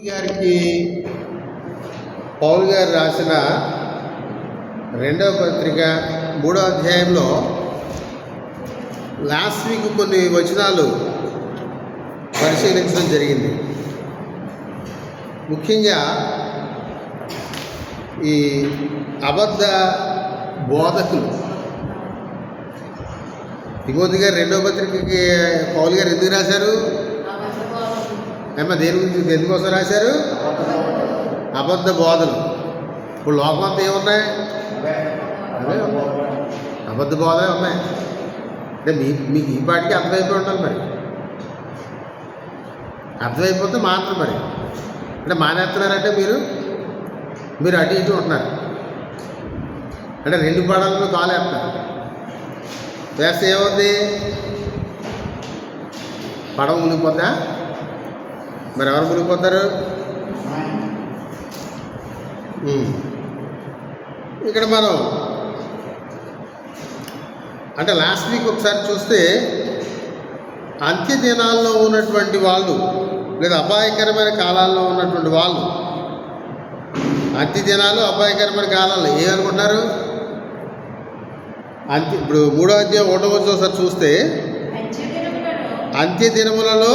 గారికి పౌలు గారు రాసిన 2వ పత్రిక 3వ అధ్యాయంలో లాస్ట్ వీక్ కొన్ని వచనాలు పరిశీలించడం జరిగింది. ముఖ్యంగా ఈ అబద్ధ బోధకులు. తిమోతి గారు 2వ పత్రికకి పౌలు గారు ఎందుకు రాశారు? దేని గురించి ఎందుకోసం రాశారు? అబద్ధ బోధలు. ఇప్పుడు లోకం అంతా ఏమున్నాయి? అవే ఉన్నాయి, అబద్ధ బోధలే ఉన్నాయి. అంటే మీకు ఈ పాటికి అర్థమైపోయి ఉండాలి. మరి అర్థమైపోతే మాత్రం మరి అంటే మానేస్తున్నారంటే మీరు అటు ఇటు ఉంటున్నారు. అంటే 2 పడవలను కాలేస్తున్నారు. వేస్తే ఏముంది? పడవ మునిగిపోద్దా? మరి ఎవరు మునిగిపోతారు? ఇక్కడ మనం అంటే లాస్ట్ వీక్ ఒకసారి చూస్తే అంత్య దినాల్లో ఉన్నటువంటి వాళ్ళు లేదా అపాయకరమైన కాలాల్లో ఉన్నటువంటి వాళ్ళు, అంత్య దినాలు అపాయకరమైన కాలాలు ఏమనుకుంటున్నారు? ఇప్పుడు 3వ అధ్యాయం 1వ వచనం ఒకసారి చూస్తే అంత్య దినములలో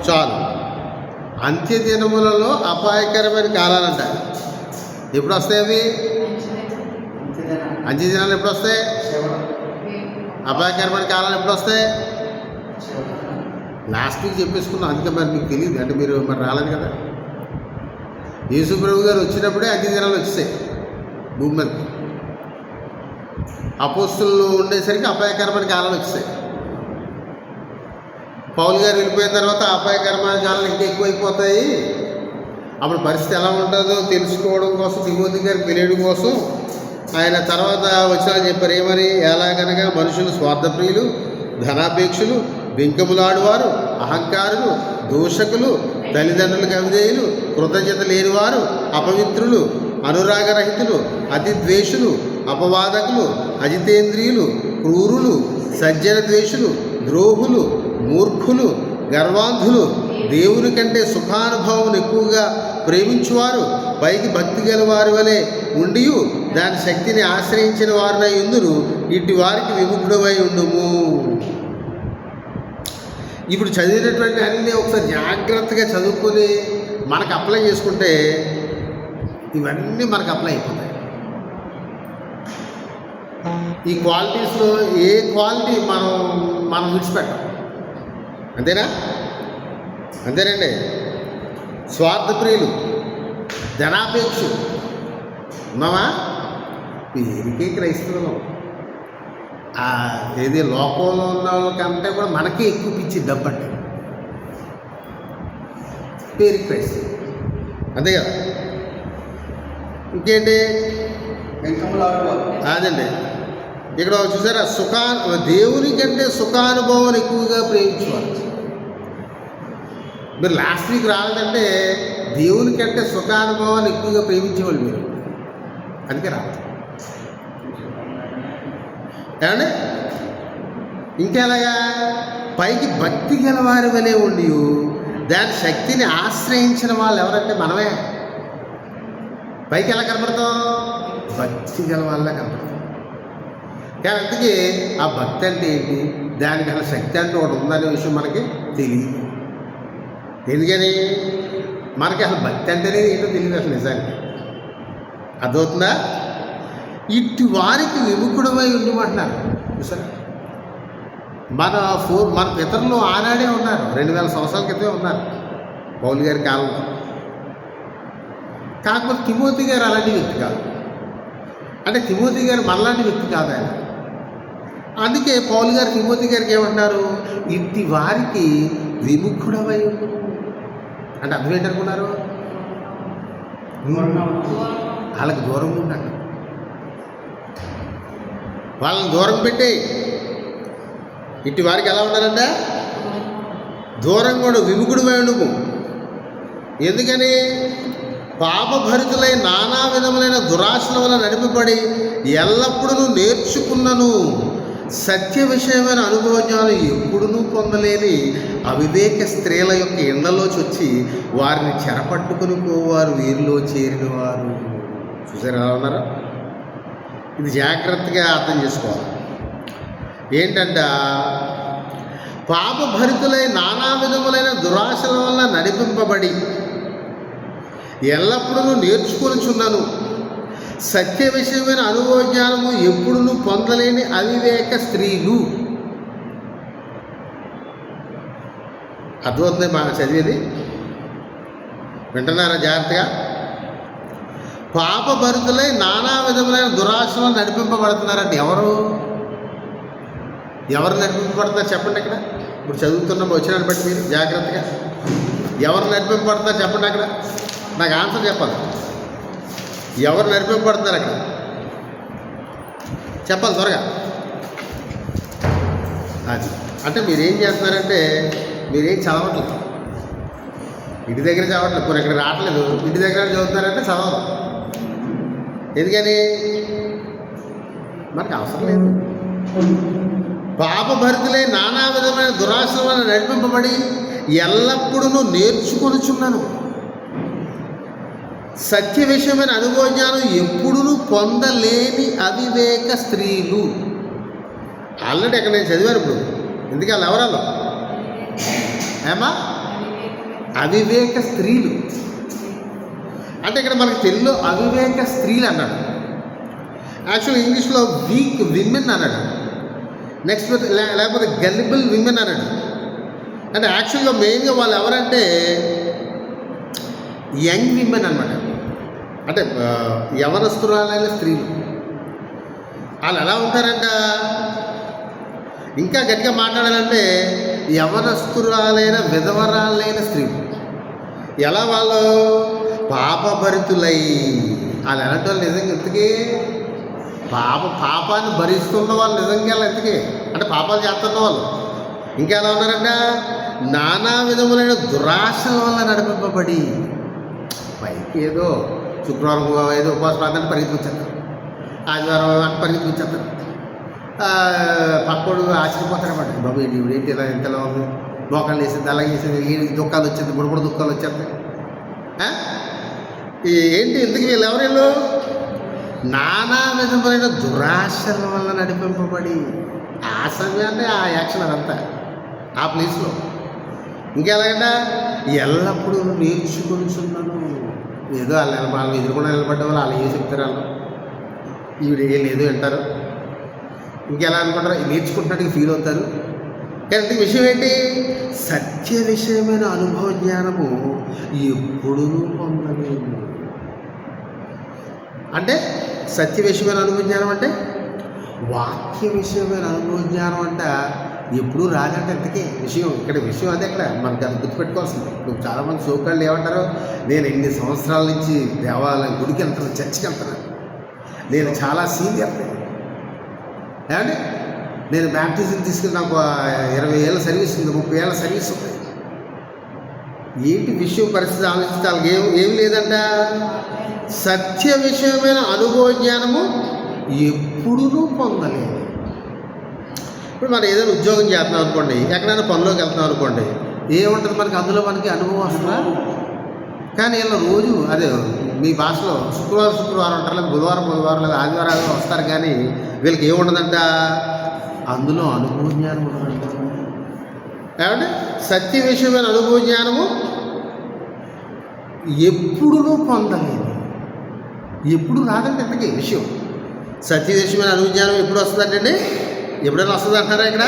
చాలు. అంత్య దినములలో అపాయకరమైన కాలాలంట. ఎప్పుడు వస్తాయి అవి? అంత్య దినాలు ఎప్పుడు వస్తాయి? అపాయకరమైన కాలాలు ఎప్పుడు వస్తాయి? లాస్ట్ వీక్ చెప్పేసుకున్నాం. అందుకే మరి మీకు తెలియదు, అంటే మీరు మరి రాలేదు కదా. యేసు ప్రభు గారు వచ్చినప్పుడే అంత్య దినాలు వచ్చేసాయి భూమి మీదకి. అపోస్తులు ఉండేసరికి అపాయకరమైన కాలాలు వచ్చేసాయి. పౌలు గారు వెళ్ళిపోయిన తర్వాత అపాయకరమైన కాలాలు ఇంకా ఎక్కువైపోతాయి. అప్పుడు పరిస్థితి ఎలా ఉంటుందో తెలుసుకోవడం కోసం తిమోతి గారికి తెలియడం కోసం ఆయన తర్వాత వచ్చినా చెప్పారు. ఏమని? ఎలాగనగా మనుషులు స్వార్థప్రియులు, ధనాపేక్షులు, బెంకములాడువారు, అహంకారులు, దూషకులు, తల్లిదండ్రులకు అవిధేయులు, కృతజ్ఞత లేనివారు, అపవిత్రులు, అనురాగరహితులు, అతిద్వేషులు, అపవాదకులు, అజితేంద్రియులు, క్రూరులు, సజ్జన ద్వేషులు, ద్రోహులు, మూర్ఖులు, గర్వాంధులు, దేవుని కంటే సుఖానుభవం ఎక్కువగా ప్రేమించువారు, పైకి భక్తి గల వారి వలె ఉండి దాని శక్తిని ఆశ్రయించిన వారినై ఉందురు. ఇటు వారికి విముఖుడమై ఉండుము. ఇప్పుడు చదివినటువంటి అన్నీ ఒకసారి జాగ్రత్తగా చదువుకొని మనకు అప్లై చేసుకుంటే ఇవన్నీ మనకు అప్లై అయిపోతాయి. ఈ క్వాలిటీస్లో ఏ క్వాలిటీ మనం విడిచిపెట్టాం. అంతేనా? అంతేనండి. స్వార్థప్రియులు, ధనాపేక్షలు ఉన్నామా? పేరుకే క్రైస్తవులు. ఏది లోకంలో ఉన్న వాళ్ళకంటే కూడా మనకే ఎక్కువ పిచ్చి డబ్బంటే పేరు క్రైస్తవులు. అంతే కదా. ఇంకేంటి? అదండి. ఇక్కడ చూసారా? దేవుని కంటే సుఖానుభవం ఎక్కువగా ప్రేమించేవారు. మీరు లాస్ట్ వీక్ రాలేదంటే దేవుని కంటే సుఖానుభవాన్ని ఎక్కువగా ప్రేమించేవాళ్ళు మీరు. అందుకే రాదు. ఏమండి? ఇంకెలాగా? పైకి భక్తి గల వారి వలె ఉండి దాని శక్తిని ఆశ్రయించిన వాళ్ళు ఎవరంటే మనమే. పైకి ఎలా కనపడతాం? భక్తి గల వాళ్ళ కనపడతాం. కానీ అందుకే ఆ భక్తి అంటే ఏంటి, దానికి అసలు శక్తి అంటే ఒకటి ఉందనే విషయం మనకి తెలియదు. ఎందుకని? మనకి అసలు భక్తి అంటేనే ఏంటో తెలియదు అసలు నిజానికి. అర్థమవుతుందా? ఇటు వారికి విముఖుడమై ఉండమంటున్నారు. చూసారా? మన పితరులు ఆనాడే ఉన్నారు, 2000 సంవత్సరాల క్రితమే ఉన్నారు పౌలు గారి కాలంలో. కాకపోతే తిమోతి గారు అలాంటి వ్యక్తి కాదు. అంటే తిమోతి గారు మనలాంటి వ్యక్తి కాదు ఆయన. అందుకే పౌలు గారు తిమోతి గారికి ఏమంటున్నారు? ఇట్టి వారికి విముఖుడమై ఉండు. అంటే అర్థం ఏంటనుకున్నారు? వాళ్ళకి దూరంగా ఉండండి, వాళ్ళని దూరం పెట్టి. ఇట్టి వారికి ఎలా ఉండాలంట? దూరంగా ఉండు, విముఖుడమై ఉండుము. ఎందుకని? పాపభరితులై నానా విధములైన దురాశల వల్ల నడిపబడి ఎల్లప్పుడూ నేర్చుకున్నను సత్య విషయమైన అనుభవజ్ఞానం ఎప్పుడునూ పొందలేని అవివేక స్త్రీల యొక్క ఇళ్లలోకి వచ్చి వారిని చెరపట్టుకుని పోవారు వీరిలో చేరిన వారు. చూసారు ఎలా ఉన్నారా? ఇది జాగ్రత్తగా అర్థం చేసుకోవాలి. ఏంటంట, పాపభరితులై నానా విధములైన దురాశల వల్ల నడిపింపబడి ఎల్లప్పుడూ నేర్చుకొనిచున్నాను. సత్య విషయమైన అనుభవ జ్ఞానము ఎప్పుడునూ పొందలేని అవివేక స్త్రీలు. అర్థమవుతుంది మా చదివేది? వింటున్నారా జాగ్రత్తగా? పాపభరితులై నానా విధములైన దురాశలు నడిపింపబడుతున్నారంటే ఎవరు నడిపింపబడుతున్నారు చెప్పండి. అక్కడ ఇప్పుడు చదువుతున్న వచ్చినాన్ని బట్టి మీరు జాగ్రత్తగా ఎవరు నడిపింపబడుతున్నారు చెప్పండి. అక్కడ నాకు ఆన్సర్ చెప్పాలి. ఎవరు నడిపింపబడుతున్నారు అక్కడ చెప్పాలి త్వరగా. అది అంటే మీరేం చేస్తున్నారంటే మీరేం చదవట్లేదు, ఇంటి దగ్గర చదవట్లేదు, కొన్ని ఇక్కడ రావట్లేదు, ఇంటి దగ్గర చదువుతున్నారంటే చదవదు. ఎందుకని? మనకు అవసరం లేదు. పాపభరితులై నానా విధమైన దురాశల వల్ల నడిపింపబడి ఎల్లప్పుడూ నేర్చుకొనిచున్నాను. సత్య విషయమైన అనుభవ జ్ఞానం ఎప్పుడూ పొందలేని అవివేక స్త్రీలు. ఆల్రెడీ అక్కడ నేను చదివాను. ఇప్పుడు ఎందుకు వాళ్ళు ఎవరాలో ఏమా అవివేక స్త్రీలు అంటే ఇక్కడ మనకి తెలుగులో అవివేక స్త్రీలు అన్నాడు. యాక్చువల్ ఇంగ్లీష్లో వీక్ విమెన్ అన్నాడు. నెక్స్ట్ లేకపోతే గల్లిబుల్ విమెన్ అన్నాడు. అంటే యాక్చువల్గా మెయిన్గా వాళ్ళు ఎవరంటే యంగ్ విమెన్ అనమాట. అంటే యవనస్తురాలైన స్త్రీలు. వాళ్ళు ఎలా ఉంటారంట, ఇంకా గట్టిగా మాట్లాడాలంటే యవనస్తురాలైన విధవరాలైన స్త్రీలు. ఎలా వాళ్ళు పాపభరితులై. వాళ్ళు ఎలాంటి వాళ్ళు నిజంగా ఎంతకీ పాపాన్ని భరిస్తున్న వాళ్ళు నిజంగా ఎంతకీ అంటే పాపాలు చేస్తున్న వాళ్ళు ఇంకా ఎలా ఉన్నారంట, నానా విధములైన దురాశల వల్ల నడిపింపబడి. పైకి ఏదో శుక్రవారం ఏదో ఉపవాసం ప్రాంతాన్ని పరిగెత్తుకొచ్చేస్తారు, ఆదివారం అంటే పరిగెత్తుకొచ్చేస్తారు. పక్కోడు ఆశ్చర్యపోతారన్నమాట. బాబు ఏంటి ఇలా ఎంతలో ఉంది, మోకాళ్ళు వేసింది, అలా వేసింది, ఈ దుఃఖాలు వచ్చేది, బుడబుడ దుఃఖాలు వచ్చేస్తాయి. ఏంటి ఎందుకు వీళ్ళు ఎవరిళ్ళు నానా విధములైన దురాశల వల్ల నడిపింపబడి. ఆ సమయాన్ని ఆ యాక్షన్ అదంతా ఆ ప్లేస్లో. ఇంకెలాగంటే ఎల్లప్పుడూ నేర్చుకుంటున్నాను. ఏదో వాళ్ళు ఎదురుకుండా నిలబడ్డ వాళ్ళు వాళ్ళు ఏం చెప్తారు, వాళ్ళు ఈవిడ ఏం లేదు అంటారు. ఇంకెలా అనుకుంటారు, నేర్చుకుంటున్నట్టుగా ఫీల్ అవుతారు. కానీ విషయం ఏంటి, సత్య విషయమైన అనుభవ జ్ఞానము ఎప్పుడూ పొందలేదు. అంటే సత్య విషయమైన అనుభవ జ్ఞానం అంటే వాక్య విషయమైన అనుభవ జ్ఞానం అంట ఎప్పుడూ రాదంటే ఎంతకే విషయం. ఇక్కడ విషయం అదే. ఇక్కడ మనకు అది గుర్తుపెట్టుకోవాల్సింది. ఇప్పుడు చాలామంది సోకాళ్ళు ఏమంటారు, నేను ఎన్ని సంవత్సరాల నుంచి దేవాలయం గుడికి వెళ్తాను, చర్చికి వెళ్తున్నాను, నేను చాలా సీనియర్, ఏమంటే నేను బ్యాప్టిజం తీసుకుని నాకు 20 ఏళ్ళ సర్వీస్ ఉంది, 30 ఏళ్ళ సర్వీస్ ఉంది. ఏంటి విషయం పరిస్థితి ఆలోచిస్తే వాళ్ళకి ఏం లేదంట. సత్య విషయమైన అనుభవ జ్ఞానము ఎప్పుడూ పొందలేదు. ఇప్పుడు మనం ఏదైనా ఉద్యోగం చేస్తున్నాం అనుకోండి, ఎక్కడైనా పనిలోకి వెళ్తున్నాం అనుకోండి, ఏముంటుంది మనకి అందులో మనకి అనుభవం వస్తుందా? కానీ వీళ్ళు రోజు అదే మీ భాషలో శుక్రవారం ఉంటారు, లేదా బుధవారం లేదా ఆదివారం వస్తారు. కానీ వీళ్ళకి ఏముండదంట, అందులో అనుభవ జ్ఞానం ఉండదంట. ఏమంటే సత్య విషయమైన అనుభవ జ్ఞానము ఎప్పుడూ పొందలేదు, ఎప్పుడు రాదండి. ఇంతకీ విషయం సత్య విషయమైన అనుభవ జ్ఞానం ఎప్పుడు వస్తుందంటే, ఎప్పుడైనా వస్తుంది అంటారా? ఇక్కడ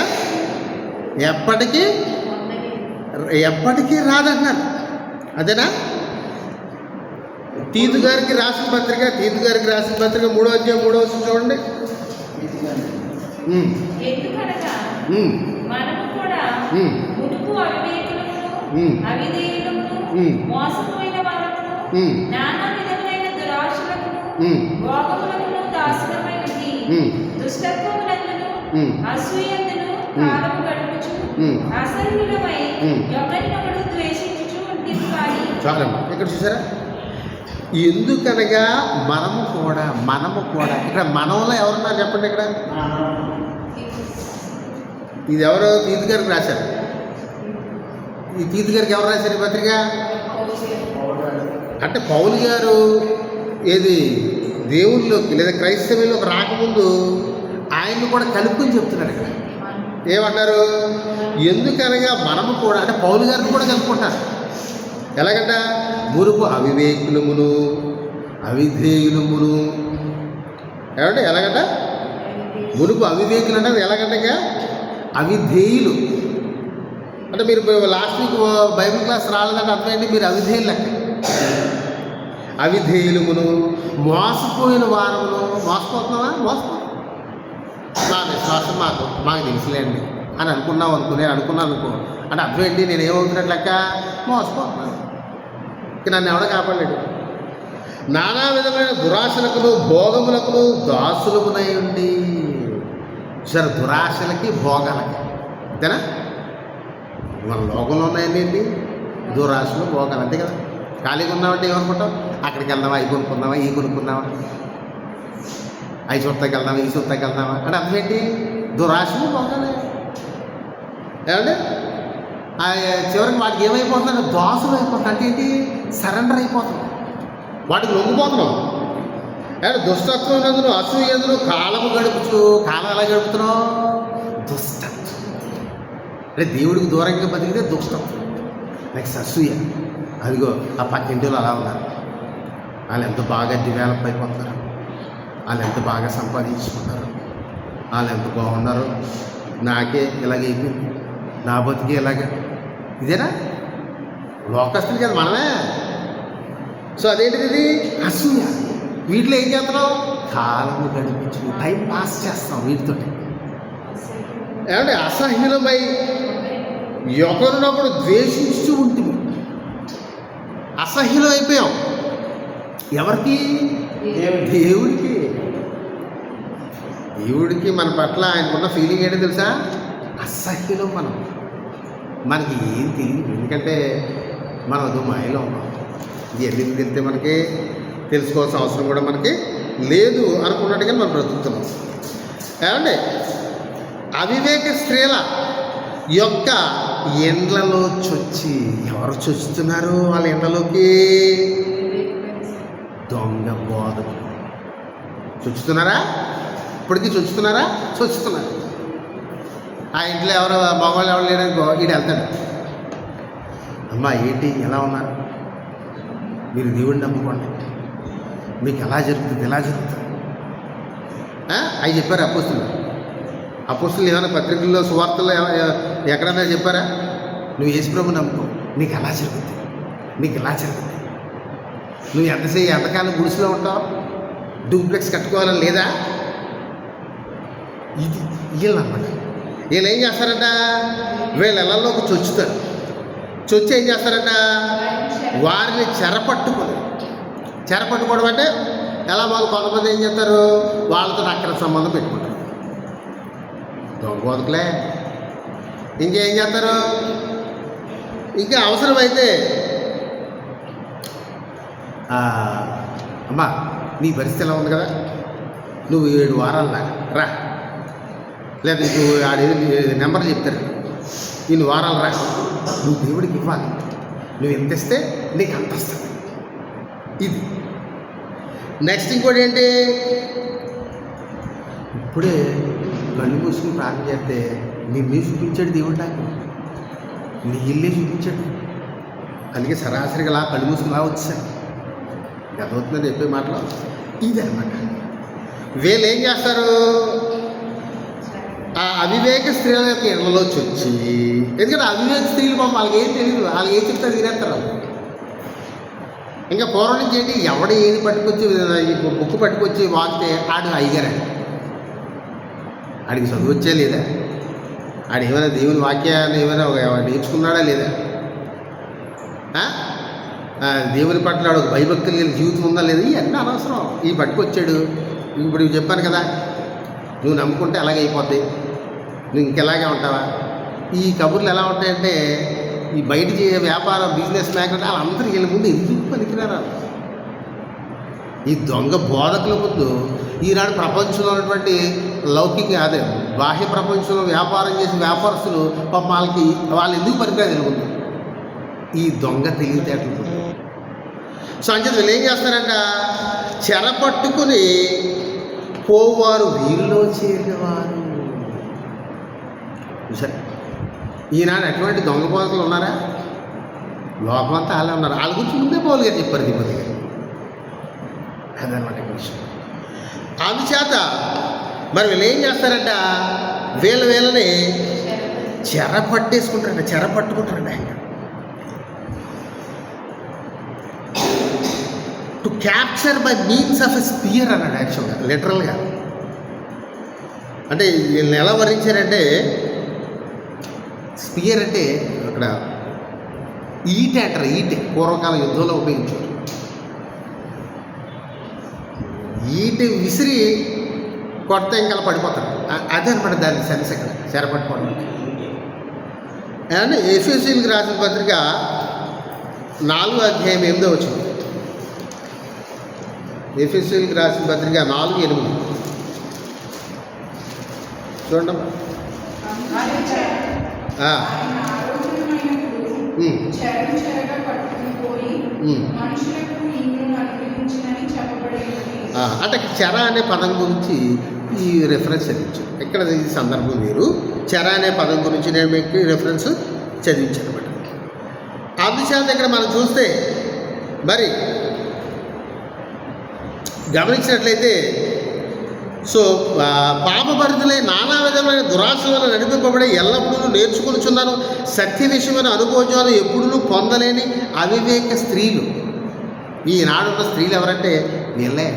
ఎప్పటికీ రాదంటున్నారు. అదేనా? తీతు గారికి రాసిన పత్రిక 3వ అధ్యాయం 3వ వచనం చూడండి. చాలమ్మా, ఇక్కడ చూసారా? ఎందుకనగా మనము కూడా ఇక్కడ మనంలో ఎవరున్నారు చెప్పండి. ఇక్కడ ఇది ఎవరో తీతు గారికి రాశారు. ఈ తీతు గారికి ఎవరు రాశారు ఈ పత్రిక? అంటే పౌలు గారు ఏది దేవుళ్ళలోకి లేదా క్రైస్తవ్యంలోకి రాకముందు ఆయన్ని కూడా కలుపుకొని చెప్తున్నారు ఇక్కడ. ఏమన్నారు? ఎందుకనగా మనము కూడా, అంటే పౌలు గారిని కూడా కలుపుకుంటారు. ఎలాగంట? మురుపు అవివేకులమును అవిధేయులమును. ఏమంటే ఎలాగంట? మురుపు అవివేకులు అంటే ఎలాగంటగా అవిధేయులు. అంటే మీరు లాస్ట్ వీక్ బైబిల్ క్లాస్ రాలేదంటే అర్థం ఏంటి? మీరు అవిధేయులు లెక్క. అవిధేయులమును మోసపోయిన వారమును. మోసపోతున్నావా? మా విశ్వాసం మాకు తెలుసులేండి అని అనుకున్నావు నేను అనుకున్నాను అనుకో అంటే అర్థం ఏంటి? నేను ఏమవుతున్నట్లు లెక్క? మోసపోతున్నాను. ఇక నన్ను ఎవడో కాపాడలేడు. నానా విధమైన దురాశలకును భోగములకును దాసులమునై ఉండి. సరే, దురాశలకి భోగాలకి అంతేనా? మన లోకంలో ఉన్నాయండి దురాశలు భోగాలు, అంతే కదా. ఖాళీగా ఉన్నామంటే ఏమనుకుంటాం? అక్కడికి వెళ్దామా, అవి కొనుక్కుందామా, ఈ కొనుక్కుందామా, అవి చూస్తాకి వెళ్దామా, ఈ చూస్తాకి వెళ్దామా అంటే అర్థం ఏంటి? దురాశలు భోగాలే. ఏమంటే చివరికి వాటికి ఏమైపోతుందంటే దోషలు అయిపోతుంది. అంటే ఏంటి? సరెండర్ అయిపోతుంది, వాటికి లొంగిపోతున్నాం. అంటే దుష్టత్వం ఉన్నందును అసూయందును కాలము గడుపుచు. కాలం ఎలా గడుపుతున్నావు? దుష్టత్వం. అంటే దేవుడికి దూరంగా బతికితే దుష్టత్వం. నెక్స్ట్ అసూయ. అదిగో ఆ పక్కింటిలో అలా ఉన్నారు, వాళ్ళు ఎంత బాగా డెవలప్ అయిపోతున్నారు, వాళ్ళు ఎంత బాగా సంపాదించుకుంటారు, వాళ్ళు ఎంత బాగున్నారు, నాకే ఇలాగైపోయింది, నా బతికి ఇలాగే. ఇదేనా? లోకస్తులు కదా మనమే. సో అదేంటిది? ఇది అసూయ. వీటిలో ఏం చేస్తున్నాం? కాలము గడిపించు, టైం పాస్ చేస్తాం వీటితో. ఏమంటే అసహ్యులమై ఒకరినొకడు ద్వేషిస్తూ ఉంటుంది. అసహ్యులం అయిపోయాం. ఎవరికి? దేవుడికి. దేవుడికి మన పట్ల ఆయనకున్న ఫీలింగ్ ఏంటో తెలుసా? అసహ్యులం. మనకి ఏం తెలియదు, ఎందుకంటే మనం అదో మాయలో ఉన్నాం. ఇవన్నీ తెలిస్తే మనకి తెలుసుకోవాల్సిన అవసరం కూడా మనకి లేదు అనుకున్నట్టుగా మనం బ్రతుకుతున్నాం. ఏమండి అవివేక స్త్రీల యొక్క ఎండ్లలో చొచ్చి. ఎవరు చొచ్చుతున్నారు వాళ్ళ ఎండ్లలోకి? దొంగ బోధకులు చొచ్చుతున్నారా? ఇప్పటికీ చొచ్చుతున్నారా? చొచ్చుతున్నారు. ఆ ఇంట్లో ఎవరు మగవాళ్ళు ఎవరు లేరనుకో, వీడు వెళ్తాడు. అమ్మా ఏంటి ఎలా ఉన్నారు? మీరు దేవుడిని నమ్ముకోండి, మీకు ఎలా జరుగుతుంది, ఎలా జరుగుతుంది అవి చెప్పారు అపోస్తులు ఏమైనా పత్రికల్లో సువార్తల్లో ఎక్కడైనా చెప్పారా? నువ్వు యేసుప్రభుని నమ్ముకో, నీకు ఎలా జరుగుతుంది, నీకు ఎలా జరుగుతుంది. నువ్వు ఎంతకాలం గుడిసెలో ఉంటావు, డూప్లెక్స్ కట్టుకోవాలని లేదా? ఇది వీళ్ళనమాట. వీళ్ళు ఏం చేస్తారంట? వీళ్ళ ఇళ్ళల్లోకి చొచ్చుతారు. చొచ్చి ఏం చేస్తారంట? వారిని చెరపట్టుకోవడం అంటే ఎలా? వాళ్ళు కొంతమంది ఏం చేస్తారు? వాళ్ళతో అక్కడ సంబంధం పెట్టుకుంటారు. దొంగోదకులే. ఇంకేం చేస్తారు? ఇంకా అవసరమైతే అమ్మా నీ పరిస్థితి ఎలా ఉంది కదా, నువ్వు 7 వారాలు రా, లేదా నువ్వు నెంబర్ చెప్తారు, ఇన్ని వారాలు రా, నువ్వు దేవుడికి ఇవ్వాలి, నువ్వు ఎంత ఇస్తే నీకు అంత వస్తుంది. ఇది నెక్స్ట్. ఇంకోటి ఏంటి? ఇప్పుడే కళ్ళు మూసుకుని ప్రార్థన చేస్తే నిన్నే చూపించాడు దేవుడు, నాకు నీ ఇల్లే చూపించాడు. అందుకే సరాసరిగా అలా కళ్ళు మూసుకుని లా వచ్చాను. గతవుతుందని చెప్పే మాటలు ఇది అనమాట. వీళ్ళు ఏం చేస్తారు? ఆ అవివేక స్త్రీల యొక్క ఇళ్లలో చొచ్చి. ఎందుకంటే అవివేక స్త్రీలు పాపం వాళ్ళకి ఏం తెలియదు, వాళ్ళు ఏం చెప్తే తినేస్తారు. ఇంకా పూర్వం నుంచి ఏంటి? ఎవడ ఏది పట్టుకొచ్చి బుక్ పట్టుకొచ్చి వాగితే ఆడు అయ్యగారండి. ఆడికి చదువు వచ్చే లేదా? ఆడు ఏమైనా దేవుని వాక్యాన్ని ఏమైనా నేర్చుకున్నాడా లేదా? దేవుని పట్ల ఒక భయభక్తులు కలిగిన జీవితం ఉందా లేదా? ఇవన్నీ అనవసరం. ఈ పట్టుకొచ్చాడు. ఇప్పుడు చెప్పాను కదా, నువ్వు నమ్ముకుంటే అలాగే అయిపోద్ది, నువ్వు ఇంకెలాగే ఉంటావా? ఈ కబుర్లు ఎలా ఉంటాయంటే, ఈ బయట వ్యాపారం బిజినెస్ మ్యాగ్నెట్ వాళ్ళందరూ వీళ్ళ ముందు ఎందుకు పనికిరారు? ఈ దొంగ బోధకుల ముందు ఈనాడు ప్రపంచంలో ఉన్నటువంటి లౌకిక అదే బాహ్య ప్రపంచంలో వ్యాపారం చేసే వ్యాపారస్తులు పాప వాళ్ళు ఎందుకు పనికిరాదు తెలుగుతుంది ఈ దొంగ తెలివితేటలు. సో అంచేత వీళ్ళు ఏం చేస్తారంట, చెర పట్టుకుని పోవారు వీరిలో చేరేవారు. సరే, ఈనాడు ఎటువంటి దొంగ బోధకులు ఉన్నారా? లోకమంతా వాళ్ళే ఉన్నారు. వాళ్ళ గురించి ముందే పౌలు గారు చెప్పారు తిమోతి గారు. అదనమాట విషయం. అందుచేత మరి వీళ్ళు ఏం చేస్తారంట, వీళ్ళని చెర పట్టేసుకుంటారంట, చెర పట్టుకుంటారంట. ఆయన to capture by means of a spear అన్నాడు యాక్చువల్గా, లిటరల్గా. అంటే వీళ్ళని ఎలా వర్ణించారంటే, స్పియర్ అంటే అక్కడ ఈటె అంటారు. ఈటె పూర్వకాల యుద్ధంలో ఉపయోగించారు. ఈటె విసిరి కొడితే ఇంకా పడిపోతాడు. అదే అనమాట దాని సెన్స్ అక్కడ చెరపట్టుకోవడం. అండ్ ఎఫెసీయులకు రాసిన పత్రిక 4:8 ఎఫెసీయులకు రాసిన పత్రిక 4:8 చూడండి. అంటే చెర అనే పదం గురించి ఈ రెఫరెన్స్ చదివించాను. ఇక్కడ ఈ సందర్భం మీరు చెర అనే పదం గురించి నేను మీకు రెఫరెన్స్ చదివించాను అనమాట. అందుచేత ఇక్కడ మనం చూస్తే మరి గమనించినట్లయితే, సో పాపభరితులై నానా విధమైన దురాశ వల్ల నడిపింపబడి ఎల్లప్పుడూ నేర్చుకొనిచున్నాను సత్య విషయమైన అనుభవాలు ఎప్పుడూ పొందలేని అవివేక స్త్రీలు. ఈనాడున్న స్త్రీలు ఎవరంటే వీళ్ళే.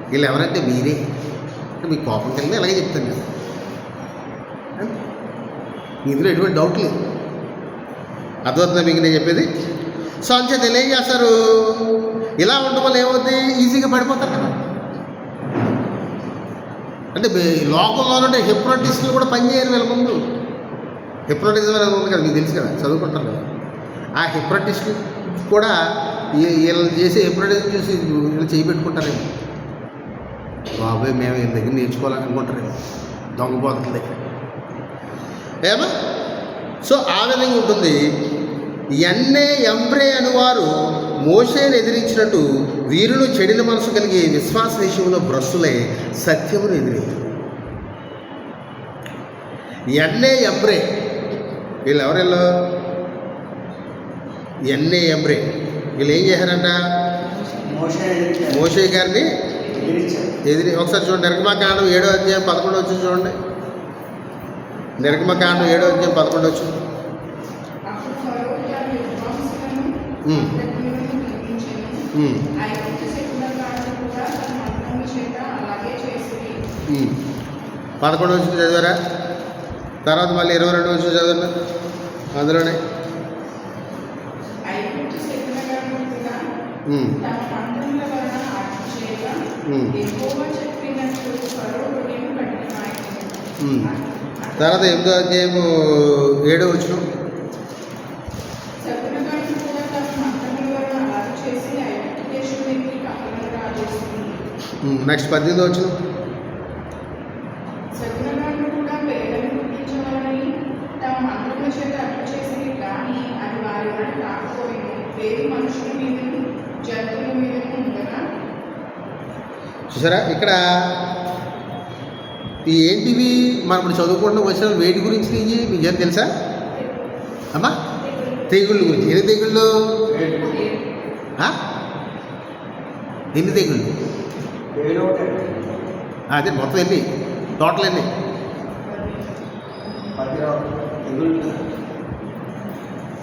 వీళ్ళు ఎవరంటే మీరే. మీ కోపం కలిగి అలాగే చెప్తాను కదా, ఇందులో ఎటువంటి డౌట్ లేదు. అర్థమవుతుందా మీకు నేను చెప్పేది? సో అంచేత ఏం చేస్తారు, ఇలా ఉండడం వల్ల ఏమవుతుంది, ఈజీగా పడిపోతారు కదా. అంటే లోకంలో ఉంటే హిప్నోటిస్టులు కూడా పనిచేయరు వీళ్ళ ముందు. హిప్నోటిజం అనేది ఉంది కదా, మీకు తెలుసు కదా, చదువుకుంటారు కదా. ఆ హిప్నోటిస్టులు కూడా వీళ్ళు చేసే హిప్నోటిజం చూసి వీళ్ళు చేయి పెట్టుకుంటారేమో. బాబాయ్ మేము వీళ్ళ దగ్గర నేర్చుకోవాలనుకుంటారేమో, దొంగ బోధకుల దగ్గర ఏమో. సో ఆ విధంగా ఉంటుంది. ఎన్నే ఎంబ్రే అనువారు మోషేను ఎదిరించినట్టు వీరులు చెడిన మనసు కలిగి విశ్వాస విషయంలో భ్రష్టులై సత్యమును ఎదిరించారు. ఎన్నే ఎంబ్రే వీళ్ళు ఎవరెల్లో, ఎన్నే ఎంబ్రే వీళ్ళు ఏం చేశారంట, మోషే గారిని ఒకసారి చూడండి. నిర్గమకాండం 7:11 చూడండి. నిర్గమకాండం 7:11. పదకొండు వచ్చి చదివారా? తర్వాత మళ్ళీ 22 వచ్చి చదవండి. అందులోనే తర్వాత 8వ అధ్యాయము 7వ వచనం. నెక్స్ట్ 18వ వచనం. చూసారా ఇక్కడ ఈ ఏంటివి మనం ఇప్పుడు చదువుకుంటూ వచ్చిన వేటి గురించి మీకు ఏం తెలుసా అమ్మా? తెగుళ్ళ గురించి. ఎన్ని తెగుళ్ళు? ఎన్ని తెగుళ్ళు? అదే మొత్తం ఎన్ని, టోటల్ ఎన్ని?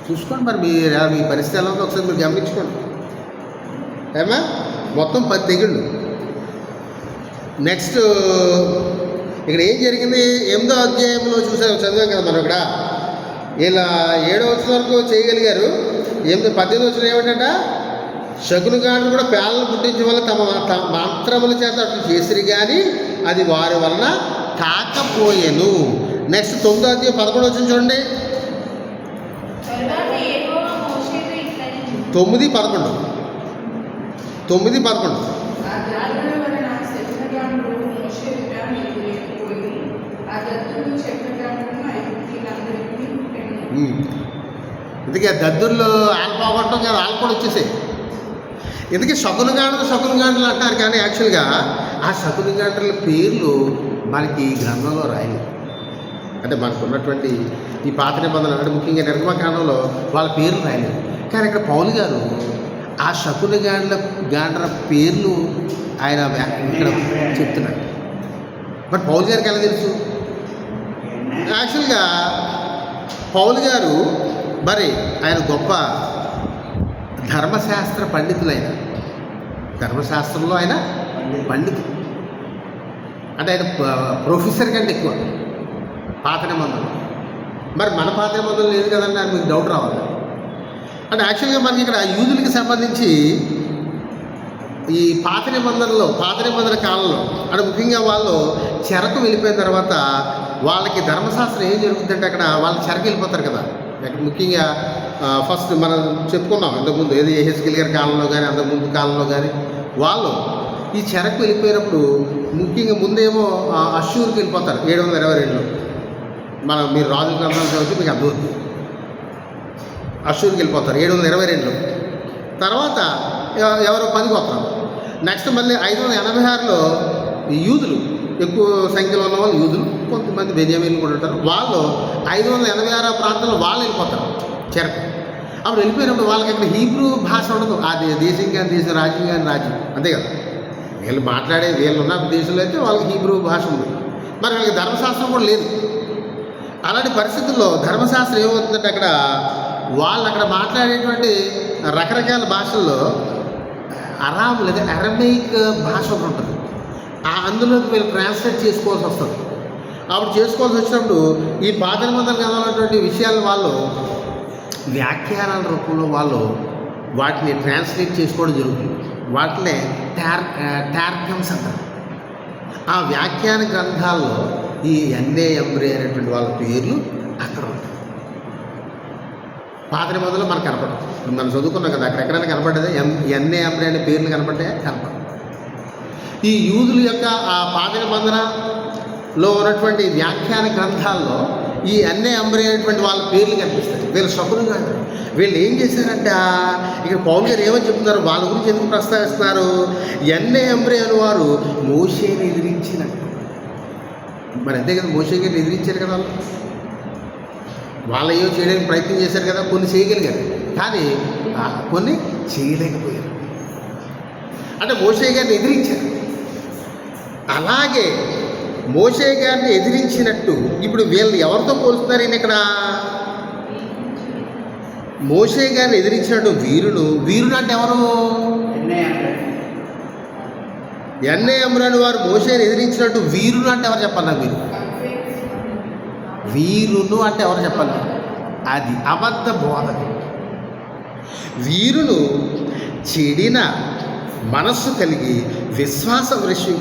చూసుకోండి మరి మీ పరిస్థితి ఎలా ఉందో ఒకసారి మీరు గమనించుకోండి ఏమా. మొత్తం 10 తెగుళ్ళు. నెక్స్ట్ ఇక్కడ ఏం జరిగింది, 8వ అధ్యాయంలో చూసారు, చదివాం కదా మనం. ఇక్కడ ఇలా 7వ వచనం వరకు చేయగలిగారు. 18వ వచనం ఏమిటంట, శకునుగాను కూడా పేలను పుట్టించడం వల్ల తమ మంత్రముల చేత అట్లు చేసిరి కానీ అది వారి వలన కాకపోయేను. నెక్స్ట్ 9వ అధ్యాయం 11వ వచనం చూడండి. 9:11. జాలరుల వలన శకునగాండ్రు మోషే ఎదుట నిలువలేకపోయి ఆ దద్దులు శకునగాండ్రును ఐగుప్తీయులందరికీ పెట్టెను. ఇందుకే దద్దుల్లో ఆలు పోగొట్టడం కదా, ఆలు కూడా వచ్చేసాయి. ఇందుకే శకునగాండ్రులు అంటారు, కానీ యాక్చువల్గా ఆ శకునగాండ్రుల పేర్లు మనకి గ్రంథంలో రాయలేదు. అంటే మనకు ఉన్నటువంటి ఈ పాత నిబంధనలు అంటే ముఖ్యంగా నిర్గమకాండంలో వాళ్ళ పేర్లు రాయలేదు. కానీ ఇక్కడ పౌలు గారు ఆ శకునగాండ్ర పేర్లు ఆయన ఇక్కడ చెప్తున్నాడు. బట్ పౌలు గారికి ఎలా తెలుసు? యాక్చువల్గా పౌలు గారు మరి ఆయన గొప్ప ధర్మశాస్త్ర పండితులు. ఆయన ధర్మశాస్త్రంలో ఆయన పండితుడు. అంటే ఆయన ప్రొఫెసర్ కంటే ఎక్కువ పాత నిబంధనలు. మరి మన పాత నిబంధనలు లేదు కదండి అని మీకు డౌట్ రావాలి. అంటే యాక్చువల్గా మనకి ఇక్కడ యూదులకి సంబంధించి ఈ పాత నిబంధన కాలంలో అంటే ముఖ్యంగా వాళ్ళు చెరకు వెళ్ళిపోయిన తర్వాత వాళ్ళకి ధర్మశాస్త్రం ఏం జరుగుతుందంటే అక్కడ వాళ్ళు చెరకు వెళ్ళిపోతారు కదా. ముఖ్యంగా ఫస్ట్ మనం చెప్పుకున్నాం అంతకుముందు, ఏది యెహెజ్కేలు గారి కాలంలో కానీ అంతకుముందు కాలంలో కానీ వాళ్ళు ఈ చెరకు వెళ్ళిపోయినప్పుడు ముఖ్యంగా ముందేమో అష్షూరుకి వెళ్ళిపోతారు 722లో. మీరు రాజుల గ్రంథాలు చదివితే మీకు అర్థమవుతుంది. అష్షూరుకి వెళ్ళిపోతారు 722లో. తర్వాత ఎవరో 10 గోత్రాలు. నెక్స్ట్ మళ్ళీ 586లో యూదులు, ఎక్కువ సంఖ్యలో ఉన్న వాళ్ళు యూదులు, కొంతమంది బెన్యామీన్లు కూడా ఉంటారు. వాళ్ళు 586 ప్రాంతంలో వాళ్ళు వెళ్ళిపోతారు చెరకు. అప్పుడు వెళ్ళిపోయినప్పుడు వాళ్ళకి అక్కడ హీబ్రూ భాష ఉండదు. అది దేశం కానీ దేశం, రాజ్యం కానీ రాజ్యం, అంతే కదా. వీళ్ళు మాట్లాడే వీళ్ళు ఉన్న దేశంలో అయితే వాళ్ళకి హీబ్రూ భాష ఉంది. మరి వీళ్ళకి ధర్మశాస్త్రం కూడా లేదు. అలాంటి పరిస్థితుల్లో ధర్మశాస్త్రం ఏమవుతుందంటే అక్కడ వాళ్ళు అక్కడ మాట్లాడేటువంటి రకరకాల భాషల్లో అరాము లేదా అరమైక్ భాష ఒకటి ఉంటుంది. అందులోకి వీళ్ళు ట్రాన్స్లేట్ చేసుకోవాల్సి వస్తుంది. అప్పుడు చేసుకోవాల్సి వచ్చినప్పుడు ఈ పాత నిబంధనలకు కావాలన్నటువంటి విషయాలు వాళ్ళు వ్యాఖ్యానాల రూపంలో వాళ్ళు వాటిని ట్రాన్స్లేట్ చేసుకోవడం జరుగుతుంది. వాటినే టార్గమ్స్ అంటారు. ఆ వ్యాఖ్యాన గ్రంథాల్లో ఈ NAMRE అనేటువంటి వాళ్ళ పేర్లు అక్కడ ఉంటాయి. పాత నిబంధనలు మనకు కనపడదు. మనం చదువుకున్నాం కదా, అక్కడ ఎక్కడైనా కనపడ్డదే NAMRE అనే పేర్లు కనపడ్డాయా? కనపడదు. ఈ యూదుల యొక్క ఆ పాత నిబంధనలో ఉన్నటువంటి వ్యాఖ్యాన గ్రంథాల్లో ఈ NAMRE అనేటువంటి వాళ్ళ పేర్లు కనిపిస్తాయి. వీళ్ళు శకునులు అంటారు. వీళ్ళు ఏం చేశారంటే ఇక్కడ పౌలు గారు ఏమని చెప్తున్నారు, వాళ్ళ గురించి ఎందుకు ప్రస్తావిస్తున్నారు? NAMRE అనేవారు మోషేని ఎదిరించినట్టు. మరి అంతే కదా, మోషే గారిని ఎదిరించారు కదా. వాళ్ళు ఏమో చేయడానికి ప్రయత్నం చేశారు కదా, కొన్ని చేయగలిగారు కానీ కొన్ని చేయలేకపోయారు. అంటే మోషే గారిని ఎదిరించారు. అలాగే మోషే గారిని ఎదిరించినట్టు ఇప్పుడు వీళ్ళు ఎవరితో పోలుస్తున్నారు? ఈయన ఇక్కడ మోషే గారిని ఎదిరించినట్టు వీరుడు అంటే ఎవరు? NAMRE వారు మోషేని ఎదిరించినట్టు వీరుడు అంటే ఎవరు చెప్పాలి నాకు? వీరును అంటే ఎవరు చెప్పాలి? అది అబద్ధ బోధన. వీరులు చెడిన మనస్సు కలిగి విశ్వాస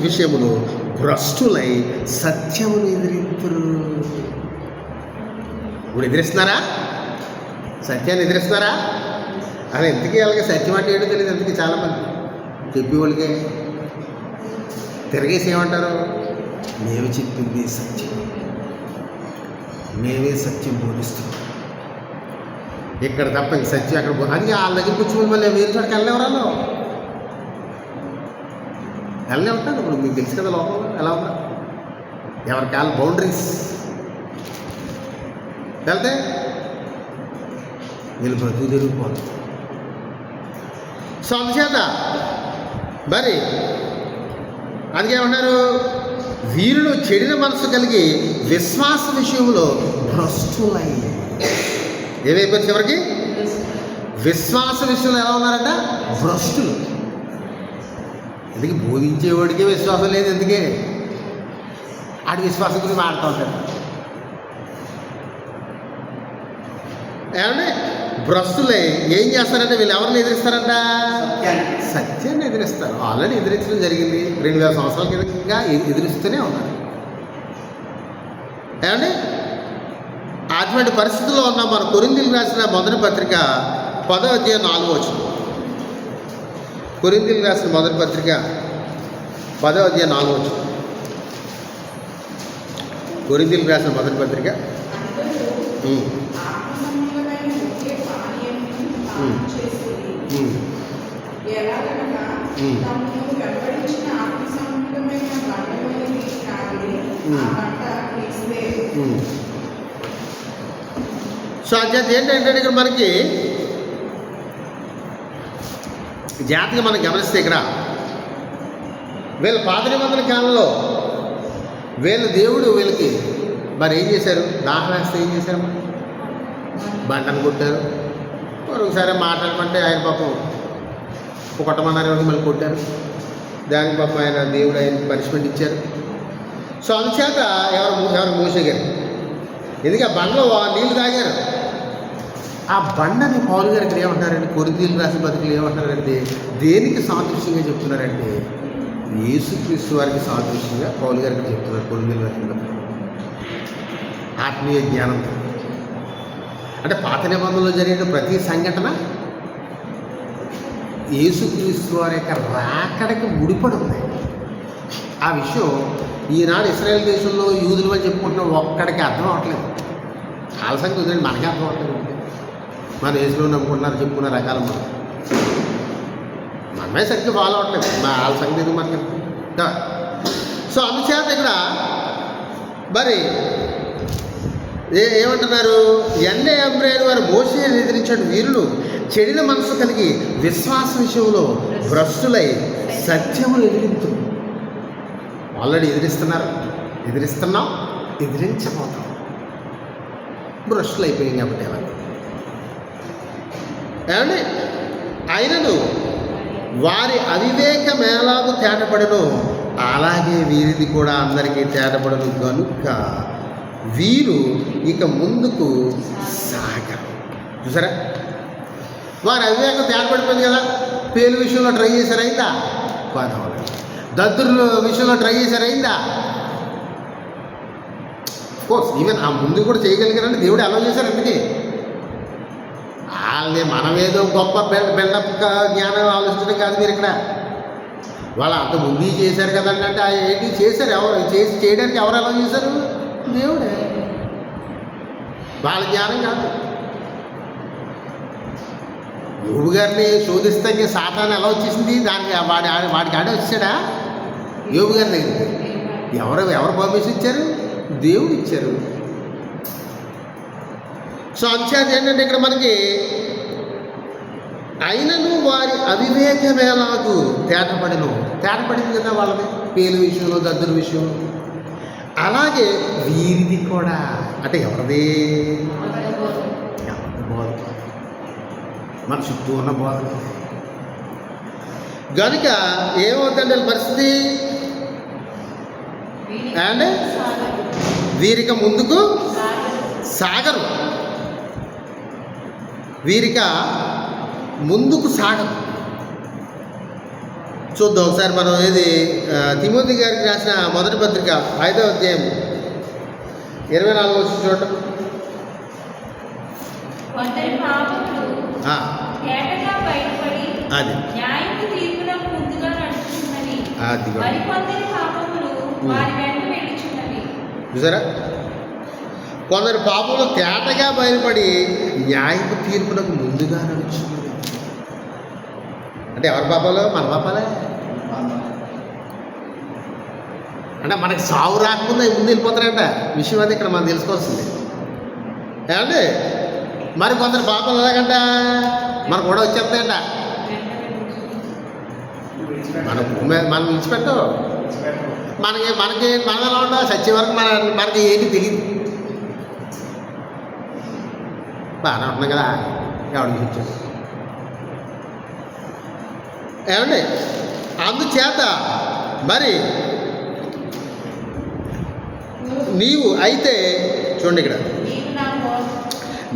విషయములో భ్రష్టులై సత్యమును ఎదిరింతురు. ఇప్పుడు ఎదిరిస్తున్నారా? సత్యాన్ని ఎదిరిస్తున్నారా? అలా ఎందుకు వాళ్ళకి సత్యం అంటే ఏంటో తెలియదు. ఎందుకు చాలామంది చెప్పి వాళ్ళకి తిరిగేసి ఏమంటారు? మేము చెప్పింది సత్యం, మేమే సత్యం బోధిస్తున్నాం ఇక్కడ తప్ప ఇంక సత్యం అక్కడ అని వాళ్ళ దగ్గర కూర్చోమని మళ్ళీ వేరే చోటకి వెళ్ళేవరాలో వెళ్ళనే ఉంటాను. ఇప్పుడు మీకు తెలుసు కదా లోపల ఎలా ఉన్నా ఎవరికి వాళ్ళ బౌండరీస్ వెళ్తే వీళ్ళు బ్రతుకు తిరిగిపోవాలి. సో అందుచేత మరి అందుకేమన్నారు? వీరులు చెడిన మనసు కలిగి విశ్వాస విషయంలో భ్రష్టులై. ఏమైపోయింది చివరికి? విశ్వాస విషయంలో ఎలా ఉన్నారంట? భ్రష్టులు. ఎందుకు బోధించేవాడికే విశ్వాసం లేదు. ఎందుకే? ఆడి విశ్వాసం గురించి మాడుతూ ఉంటాడు. ఏమంటే భ్రష్టులై ఏం చేస్తారంటే వీళ్ళు ఎవరిని ఎదిరిస్తారంట? సత్యాన్ని ఎదిరిస్తారు. ఆల్రెడీ ఎదిరించడం జరిగింది. 2000 సంవత్సరాల కిందగా ఎదిరిస్తూనే ఉన్నారు. ఏమండి అటువంటి పరిస్థితుల్లో ఉన్న మన కొరింథీయులకు రాసిన మొదటి పత్రిక 10వ అధ్యాయం 4వ వచనం. కొరింథీయులకు రాసిన మొదటి పత్రిక 10వ అధ్యాయం 4వ వచనం. కొరింథీయులకు రాసిన మొదటి పత్రిక. అందరూ ఆత్మసంబంధమైన ఒకే పానీయమును పానం చేసిరి. ఎలాగనగా తమను వెంబడించిన ఆత్మసంబంధమైన బండలోని త్రాగిరి. ఆ బండ క్రీస్తే. సో అంచేత ఏంటంటే ఇక్కడ మనకి జాతిగా మనం గమనిస్తే ఇక్కడ వీళ్ళ పాత నిబంధన కాలంలో వీళ్ళ దేవుడు వీళ్ళకి మరి ఏం చేశారు? దాహం వేస్తే ఏం చేశారు? బండను కొట్టారు. ఒకసారి మాట్లాడమంటే ఆయన పాపం కొట్టమన్నారు, మళ్ళీ కొట్టారు. దానికి పాపం ఆయన దేవుడు ఆయన పనిష్మెంట్ ఇచ్చారు. సో అందుచేత ఎవరు మోసే గారు ఎందుకు ఆ బండలో నీళ్లు తాగారు. ఆ బండని పౌలు గారు ఇక్కడ ఏమంటారంటే, కొరింథీయులకు రాసిన పత్రికలు ఏమంటారంటే, దేనికి సాదృశ్యంగా చెప్తున్నారంటే యేసుక్రీస్తు వారికి సాదృశ్యంగా పౌలు గారు ఇక్కడ చెప్తున్నారు. కొరింథీయులకు రాసిన పత్రిక ఆత్మీయ జ్ఞానంతో అంటే పాత నిబంధనలో జరిగిన ప్రతి సంఘటన యేసుక్రీస్తు వారి యొక్క రాకడకి ముడిపడి ఉంది. ఆ విషయం ఈనాడు ఇశ్రాయేల్ దేశంలో యూదులు అని చెప్పుకుంటున్న ఒక్కడికి అర్థం అవ్వట్లేదు. వాళ్ళ సంగతి వదిలేండి, మనకే అర్థం అవ్వట్లేదు. మన యేసులో నమ్ముకుంటున్నారు చెప్పుకున్న రకాల మనమే సరిగ్గా ఫాలో అవ్వట్లేదు. వాళ్ళ సంగతి ఎందుకు మనకి. సో అందుచేత ఇక్కడ మరి ఏమంటున్నారు? ఎన్నే అంబ్రేలు వారు మోషేను ఎదిరించాడు. వీరులు చెడిన మనసు కలిగి విశ్వాస విషయంలో భ్రష్టులై సత్యములు ఎదిరించు. ఆల్రెడీ ఎదిరిస్తున్నాం, ఎదిరించబోతాం. భ్రష్టులు అయిపోయాం కాబట్టి అలా ఏమండి. ఆయనను వారి అవివేకం ఎలాగూ తేటపడను అలాగే వీరిది కూడా అందరికీ తేటపడను గనుక వీరు ఇక ముందుకు సాగరు. చూసారా, వారి అవివేకం తేటపడిపోయింది కదా. పేలు విషయంలో ట్రై చేశారు, అయిందా? కోతవాళ్ళు దద్దుల విషయంలో ట్రై చేశారు, అయిందా? కోర్స్ ఈవెన్ ఆ ముందు కూడా చేయగలిగారంటే దేవుడు అలౌ చేశారు. అందుకే వాళ్ళని మనమేదో గొప్ప బిల్డప్ జ్ఞానం ఆలోచించడం కాదు. మీరు ఇక్కడ వాళ్ళు అంత ముందు చేశారు కదండి అంటే ఏంటి చేశారు? ఎవరు చేయడానికి ఎవరు అలౌ చేశారు? దేవుడే. వాళ్ళ జ్ఞానం కాదు. యోబు గారిని శోధిస్తే సాతాను ఎలా వచ్చేసింది? దానికి వాడికి ఆడే వచ్చాడా యోబు గారి దగ్గరికి? ఎవరు పర్మిషన్ ఇచ్చారు? దేవుడు ఇచ్చారు. సో అంచేత ఏంటంటే ఇక్కడ మనకి అయినను వారి అవివేకమేలాగు తేటపడింది కదా వాళ్ళది, పేలు విషయంలో, దద్దుల విషయంలో. అలాగే వీరిది కూడా అంటే ఎవరిది? బోధ, మన చుట్టూ ఉన్న బోధ. కనుక ఏమవుతుందంటే పరిస్థితి అండ్ వీరిక ముందుకు సాగరు. చూద్దాం ఒకసారి మనం. ఏది తిమోతి గారికి రాసిన మొదటి పత్రిక 5వ అధ్యాయం 24 వచ్చి చూడటం. అది చూసారా, కొందరు పాపములు తేటగా బయలుపడి న్యాయపు తీర్పులకు ముందుగా నడుచున్నది. అంటే ఎవరి పాపాలు? మన పాపాలే. అంటే మనకి సావు రాకుండా ముందు వెళ్ళిపోతారంట. విషయం అది ఇక్కడ మనం తెలుసుకోవాల్సింది. ఏమండి, మరి కొందరు పాపాలు ఎలాగంట మనకు కూడా వచ్చేస్తాయంట. మనం విడిచిపెట్టు. మనం ఎలా ఉంటాం? సత్యం వరకు మనకి ఏంటి తెలియదు. బాగానే ఉంటున్నాం కదా, ఎవరికి ఇచ్చాడు? ఏమండి, అందుచేత మరి నీవు అయితే చూడండి ఇక్కడ,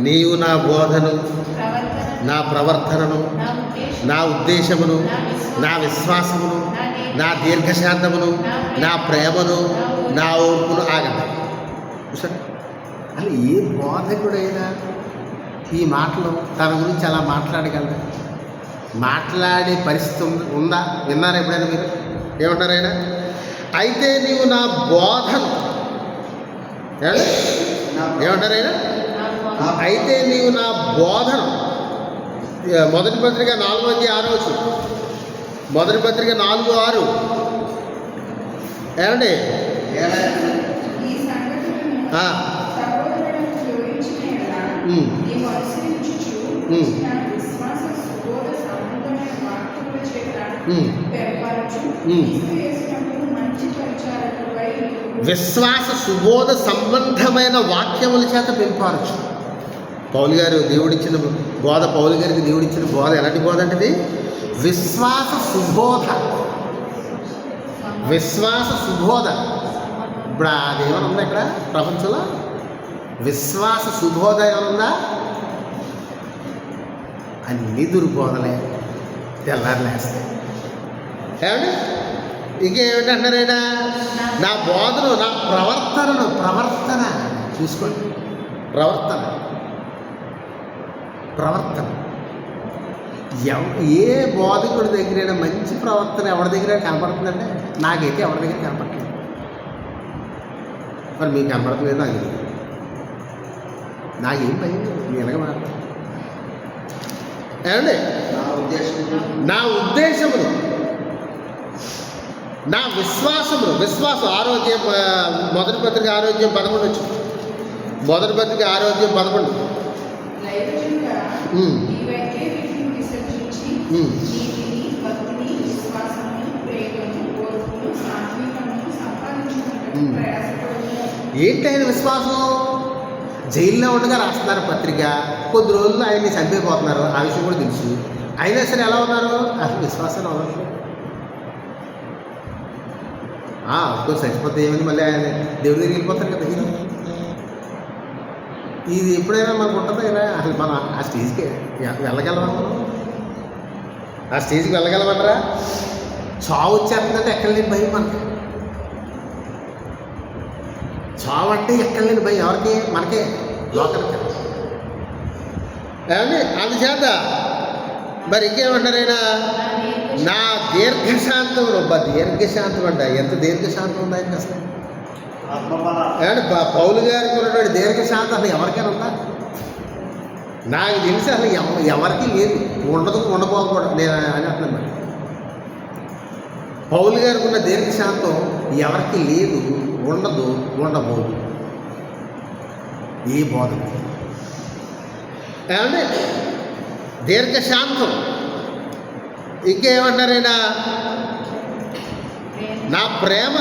నీవు నా బోధను, నా ప్రవర్తనను, నా ఉద్దేశమును, నా విశ్వాసమును, నా దీర్ఘశాంతమును, నా ప్రేమను, నా ఓర్పును ఆగండి. చూసారు, అలా ఏ బోధకుడైనా ఈ మాటలు తన గురించి అలా మాట్లాడగలరు? మాట్లాడే పరిస్థితి ఉందా? విన్నారా ఎప్పుడైనా మీరు? ఏమంటారు ఆయన? అయితే నీవు నా బోధను ఏమంటారు ఆయన? అయితే నీవు నా బోధను, మొదటి పత్రిక 4:6 మొదటి పత్రిక 4:6 ఏమండి? ఈ సంగతులను సహోదరులకు వివరించిన యెడల నీవు అనుసరించుచు వచ్చిన విశ్వాస సుబోధ సంబంధమైన వాక్యముల చేత పెంపరచు క్రీస్తు యేసునందు మంచి పరిచారకులై విశ్వాస సుబోధ సంబంధమైన వాక్యముల చేత పెంపరచు. పౌలు గారు దేవుడిచ్చిన బోధ, పౌలు గారికి దేవుడిచ్చిన బోధ ఎలాంటి బోధ అంటే విశ్వాస సుబోధ. విశ్వాస సుబోధ. ఇప్పుడు అది ఏమైనా ఉందా ఇక్కడ ప్రపంచంలో? విశ్వాస సుబోధ ఏమన్నా? అన్ని దుర్బోధలే, తెల్లారులేస్తాయి. ఏమండి? ఇంకేమిటంటారైనా? నా బోధను, నా ప్రవర్తన చూసుకోండి. ప్రవర్తన ఏ బోధకుడి దగ్గరైనా మంచి ప్రవర్తన ఎవరి దగ్గర కనపడుతుందంటే నాకైతే ఎవరి దగ్గర కనపడలేదు. మరి మీకు కనపడట్లేదు, నాకు తెలియదు. నాకేం భయం లేదు, నేను మాట్లాడు. ఏమండి? నా ఉద్దేశములు, నా విశ్వాసం ఆరోగ్యం. మొదటి పత్రిక 6:11 వచ్చింది. మొదటి పత్రిక 6:11. లైవజనుగా నీవైతే వీటిని విసర్జించి నీతిని, భక్తిని, విశ్వాసమును, ప్రేమను, ఓర్పును, సాత్వికమును సంపాదించుకున్నట్టు ప్రయాసపడును. ఏంటి ఆయన విశ్వాసం? జైల్లో ఉండగా రాస్తున్నారు పత్రిక. కొద్ది రోజులు ఆయన్ని చంపైపోతున్నారు, ఆ విషయం కూడా తెలుసు. అయినా సరే ఎలా ఉన్నారు? అసలు విశ్వాసాన్ని వదలట్లేదు. కొంచెం చచ్చిపోతే ఏమైంది, మళ్ళీ ఆయన దేవుడి దగ్గరికి వెళ్ళిపోతారు కదా. ఇది ఎప్పుడైనా మనకు ఉంటుందా? ఇలా అసలు మనం ఆ స్టేజ్కి వెళ్ళగలమా? మనం ఆ స్టేజ్కి వెళ్ళగలమంటారా? చావు వచ్చేస్తుందంటే ఎక్కడ లేని భయం మనకి. చావు అంటే ఎక్కడ లేని భయం ఎవరికి? మనకే, లోకలికి. ఏమండి? అందుచేత మరి ఇంకేమంటారైనా? నా దీర్ఘశాంతమును. దీర్ఘశాంతం అంట. ఎంత దీర్ఘశాంతం ఉందా ఆయన అసలు? ఏమంటే పౌలు గారికి ఉన్నటువంటి దీర్ఘశాంతం అసలు ఎవరికైనా ఉందా? నాకు తెలిసి అసలు ఎవరికి లేదు, ఉండబోకూడదు నేను అని అంటున్నాను. మరి పౌలు గారికి ఉన్న దీర్ఘశాంతం ఎవరికి లేదు, ఉండబోదు ఏ బోధకు. ఏమంటే దీర్ఘశాంతం. ఇంకేమంటారైనా? నా ప్రేమ.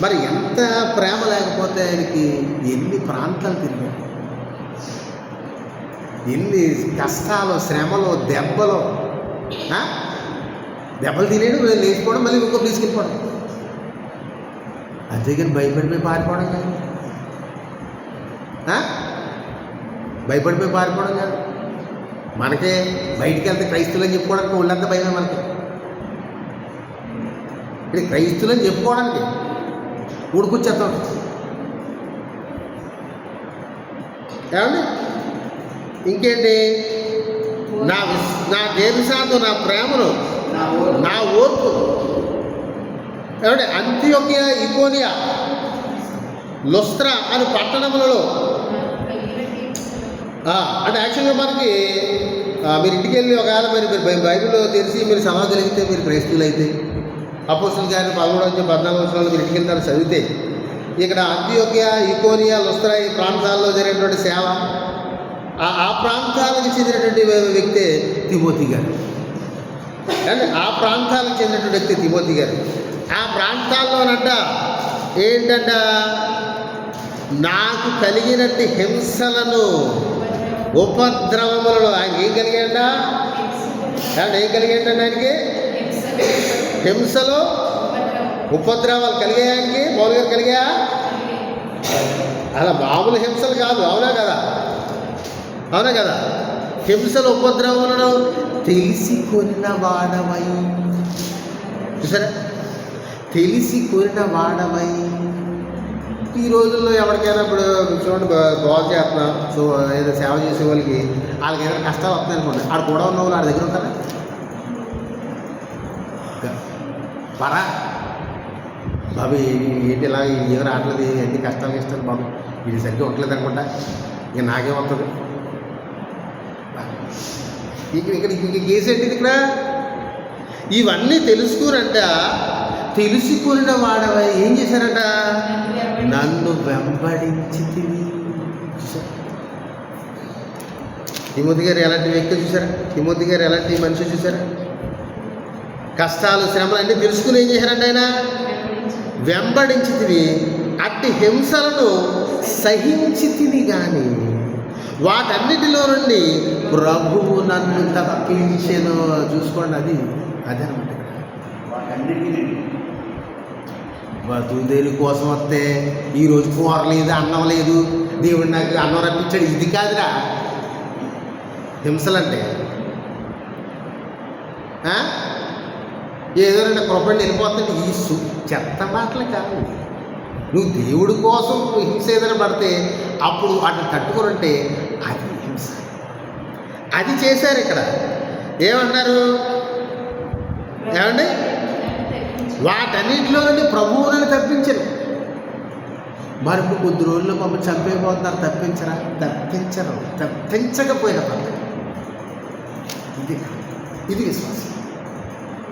మరి ఎంత ప్రేమ లేకపోతే ఆయనకి ఎన్ని ప్రాంతాలు తిరిగాడు, ఎన్ని కష్టాలు, శ్రమలు, దెబ్బలు తినేడు, లేచిపోవడం, మళ్ళీ ఇంకో తీసుకెళ్ళిపోవడం. అంతేగాని భయపడిపోయి పారిపోవడం కాదు. భయపడిపోయి పారిపోవడం కాదు. మనకే బయటికి వెళ్తే క్రైస్తులని చెప్పుకోవడానికి ఒళ్ళంతా భయమే మనకి. ఇది క్రైస్తులని చెప్పుకోవడానికి ఊడుకొచ్చేస్తాం. ఏమండి? ఇంకేంటి? నా దీర్ఘశాంతం, నా ప్రేమను, నా ఓర్పు. ఏమంటే అంతియోకియా, ఇకోనియా, లుస్త్రా అని పట్టణములలో అంటే యాక్చువల్గా మనకి మీరు ఇంటికి వెళ్ళి ఒకవేళ మీరు బైబిల్లో తెరిచి మీరు సమాధులైతే మీరు క్రైస్తవులు అయితే అపోస్తలుల కార్యం 13-14 మీరు ఇంటికి వెళ్తారు చదివితే ఇక్కడ అంతియోకియా, ఇకోనియా, లుస్త్రా ఈ ప్రాంతాల్లో జరిగినటువంటి సేవ, ఆ ప్రాంతాలకు చెందినటువంటి వ్యక్తి తిమోతి గారు. అంటే ఆ ప్రాంతాలకు చెందినటువంటి వ్యక్తి తిమోతి గారు. ఆ ప్రాంతాల్లోనంట ఏంటంట, నాకు కలిగినట్టు హింసలను, ఉపద్రవములను ఆయన ఏం కలిగాడ? ఏం కలిగాడండి ఆయనకి? హింసలు, ఉపద్రవాలు కలిగాయి ఆయనకి. పౌలు గారు కలిగా? అలా మామూలు హింసలు కాదు. అవునా కదా? హింసలు, ఉపద్రవములను తెలిసి కొనిన వాడవై. చూసారా? తెలిసి కొనిన వాడవై. ఈ రోజుల్లో ఎవరికైనా ఇప్పుడు చూడండి, బాగు చేస్తున్నాం, సో ఏదో సేవ చేసే వాళ్ళకి ఏదైనా కష్టాలు వస్తున్నాయి అనుకోండి, ఆడు కూడా ఉన్న వాళ్ళు ఆడి దగ్గర ఉంటారా? పరా బాబు ఏంటి ఇలా ఏం రావట్లేదు, ఎన్ని కష్టాలు ఇస్తాను బాబు, ఇది సరిగ్గా ఉండలేదు అనుకుంటా, ఇక నాకేమవుతుంది ఇక్కడ కేసు ఏంటిది ఇక్కడ? ఇవన్నీ తెలుసుకునంట, తెలుసుకున్న వాడవ ఏం చేశారంట? నన్ను వెంబడించితివి. తిమోతి గారు ఎలాంటి వ్యక్తి చూసారా? తిమోతి గారు ఎలాంటి మనిషి చూసారా? కష్టాలు శ్రమలు అన్నీ తెలుసుకుని ఏం చేశారంట ఆయన? వెంబడించితివి, అట్టి హింసలను సహించితివి కానీ వాటన్నిటిలో నుండి ప్రభువు నన్ను తప్పించెను. చూసుకోండి, అది అదే అనమాట. వాటన్నిటిని దేని కోసం వస్తే ఈరోజు కూర లేదు, అన్నం లేదు, దేవుడు నాకు అన్నం రప్పించాడు, ఇది కాదురా హింసలంటే. ఏదో రెండు కృపడి వెళ్ళిపోతుంది, ఈ చెత్త మాటలు కాదు. నువ్వు దేవుడి కోసం హింస ఏదైనా పడితే అప్పుడు వాటిని తట్టుకోనంటే అది హింస. అది చేశారు ఇక్కడ. ఏమన్నారు? ఏమండి? వాటన్నిటిలో నుండి ప్రభువులను తప్పించరు. మరి ఇప్పుడు కొద్ది రోజుల్లో మమ్మల్ని చంపేయబోతున్నారు, తప్పించరా? తప్పించరు. తప్పించకపోయిన పర్లేదు. ఇది విశ్వాసం.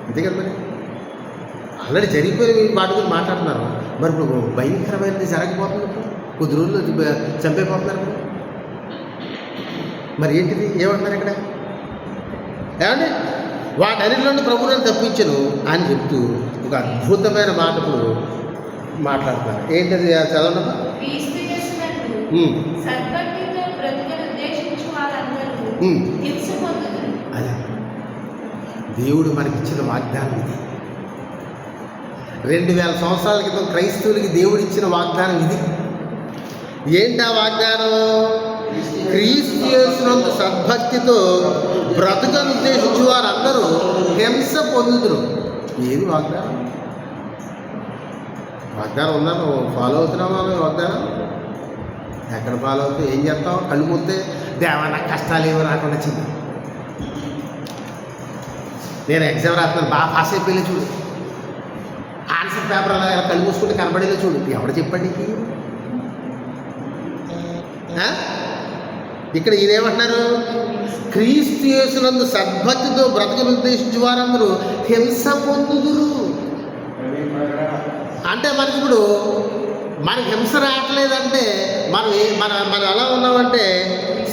అంతే కదా మరి. ఆల్రెడీ జరిగిపోయిన వాటి గురించి మాట్లాడుతున్నారు. మరి ఇప్పుడు భయంకరమైనది జరగబోతుంది, కొద్ది రోజులు చంపైపోతున్నారు. మరి ఏంటిది? ఏమంటున్నారు ఇక్కడ? ఏమండి? వాటన్నిటిలోని ప్రభువులను తప్పించను అని చెప్తూ ఒక అద్భుతమైన మాట ఇప్పుడు మాట్లాడుతున్నారు. ఏంటది? చదవడం. అదే దేవుడు మనకిచ్చిన వాగ్దానం ఇది. 2000 సంవత్సరాల క్రితం క్రైస్తవులకి దేవుడు ఇచ్చిన వాగ్దానం ఇది. ఏంటా వాగ్దానం? క్రీస్తు యేసునందు సద్భక్తితో బ్రతుకను ఉద్దేశించి వారందరూ హింస పొందుదురు. ఏది వాగ్దానం? వాగ్దానం ఉందా? నువ్వు ఫాలో అవుతున్నావా వాగ్దానం? ఎక్కడ ఫాలో అవుతావు? ఏం చేస్తావు? కళ్ళు మూస్తే దేవా నాకు కష్టాలు ఏమో రాకుండా చిన్న నేను ఎగ్జామ్ రాస్తున్నాను, బాగా పాస్ అయిపోయిలే చూడు, ఆన్సర్ పేపర్ అలా కళ్ళు మూసుకుంటే కనబడేలా చూడు. ఎవడు చెప్పండి? ఇక్కడ ఈయనేమంటున్నారు? క్రీస్తు యేసునందు సద్భక్తితో బ్రతకను ఉద్దేశించి వారందరూ హింస పొందుదురు. అంటే మనకి ఇప్పుడు మనకి హింస రావట్లేదంటే మనం ఎలా ఉన్నామంటే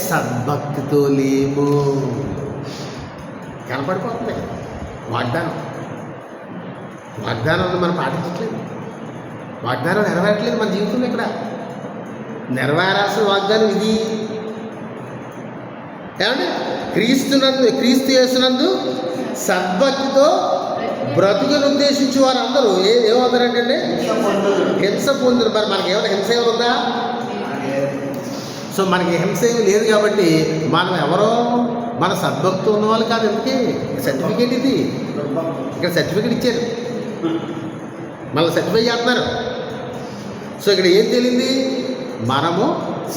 సద్భక్తితో లేము. కనపడిపోతుంది వాగ్దానం మనం పాటించట్లేదు, వాగ్దానం నెరవేరట్లేదు మన జీవితంలో. ఇక్కడ నెరవేరాల్సిన వాగ్దానం ఇది. ఏమండి? క్రీస్తు యేసునందు సద్భక్తితో బ్రతుకును ఉద్దేశించి వారందరూ ఏమవుతారంటే హింస పొందురు. మరి మనకి ఏమైనా హింస ఏముందా? సో మనకి హింస ఏమి లేదు కాబట్టి మనం ఎవరో మన సద్భక్తి ఉన్న వాళ్ళు కాదు. ఎందుకే సర్టిఫికేట్ ఇది. ఇక్కడ సర్టిఫికేట్ ఇచ్చారు, మళ్ళీ సర్టిఫై చేస్తున్నారు. సో ఇక్కడ ఏం తేలింది? మనము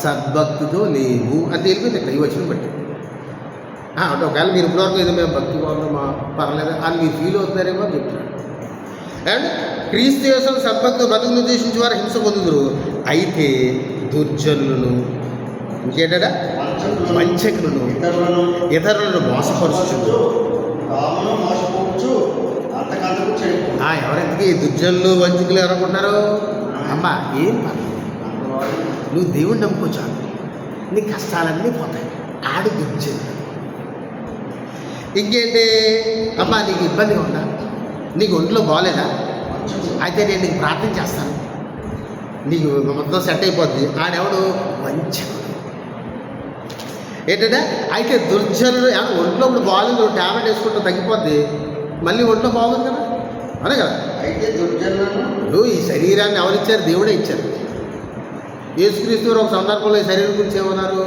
సద్భక్తితో లేవు అని తెలిపింది ఇక్కడ ఈ వచనం బట్టి. అంటే ఒకవేళ మీరు ఇప్పటివరకు ఏదో మేము భక్తి బాగున్నామా పర్లేదు అని మీరు ఫీల్ అవుతున్నారేమో అని చెప్తున్నాడు. అండ్ క్రీస్తు యేసునందు సద్భక్తితో బ్రతుకును ఉద్దేశించి వారు హింస పొందుదురు. అయితే దుర్జనులను, ఇంకేంటా వంచకులను, ఇతరులను మోసపరుచుచు ఎవరెంతకీ దుర్జనులు వంచకులు ఎవరనుకుంటున్నారు? అమ్మా ఏం పర్లేదు, నువ్వు దేవుణ్ణి నమ్ముకోచాను, నీ కష్టాలన్నీ పోతాయి. ఆడు దుర్జనులు. ఇంకేంటి? అమ్మా నీకు ఇబ్బందిగా ఉందా, నీకు ఒంట్లో బాగోలేదా, అయితే నేను నీకు ప్రార్థన చేస్తాను, నీకు మొత్తం సెట్ అయిపోద్ది. ఆడెవడు? వంచకుడు. ఏంటంటే అయితే దుర్జనులు ఒంట్లో ఇప్పుడు బాగాలేదు, ట్యాబ్లెట్ వేసుకుంటే తగ్గిపోద్ది, మళ్ళీ ఒంట్లో బాగుంది కదా, అనే కదా. అయితే దుర్జనులను ఈ శరీరాన్ని ఎవరిచ్చారు? దేవుడే ఇచ్చారు. యేసుక్రీస్తు ఒక సందర్భంలో ఈ శరీరం గురించి ఏమన్నారు?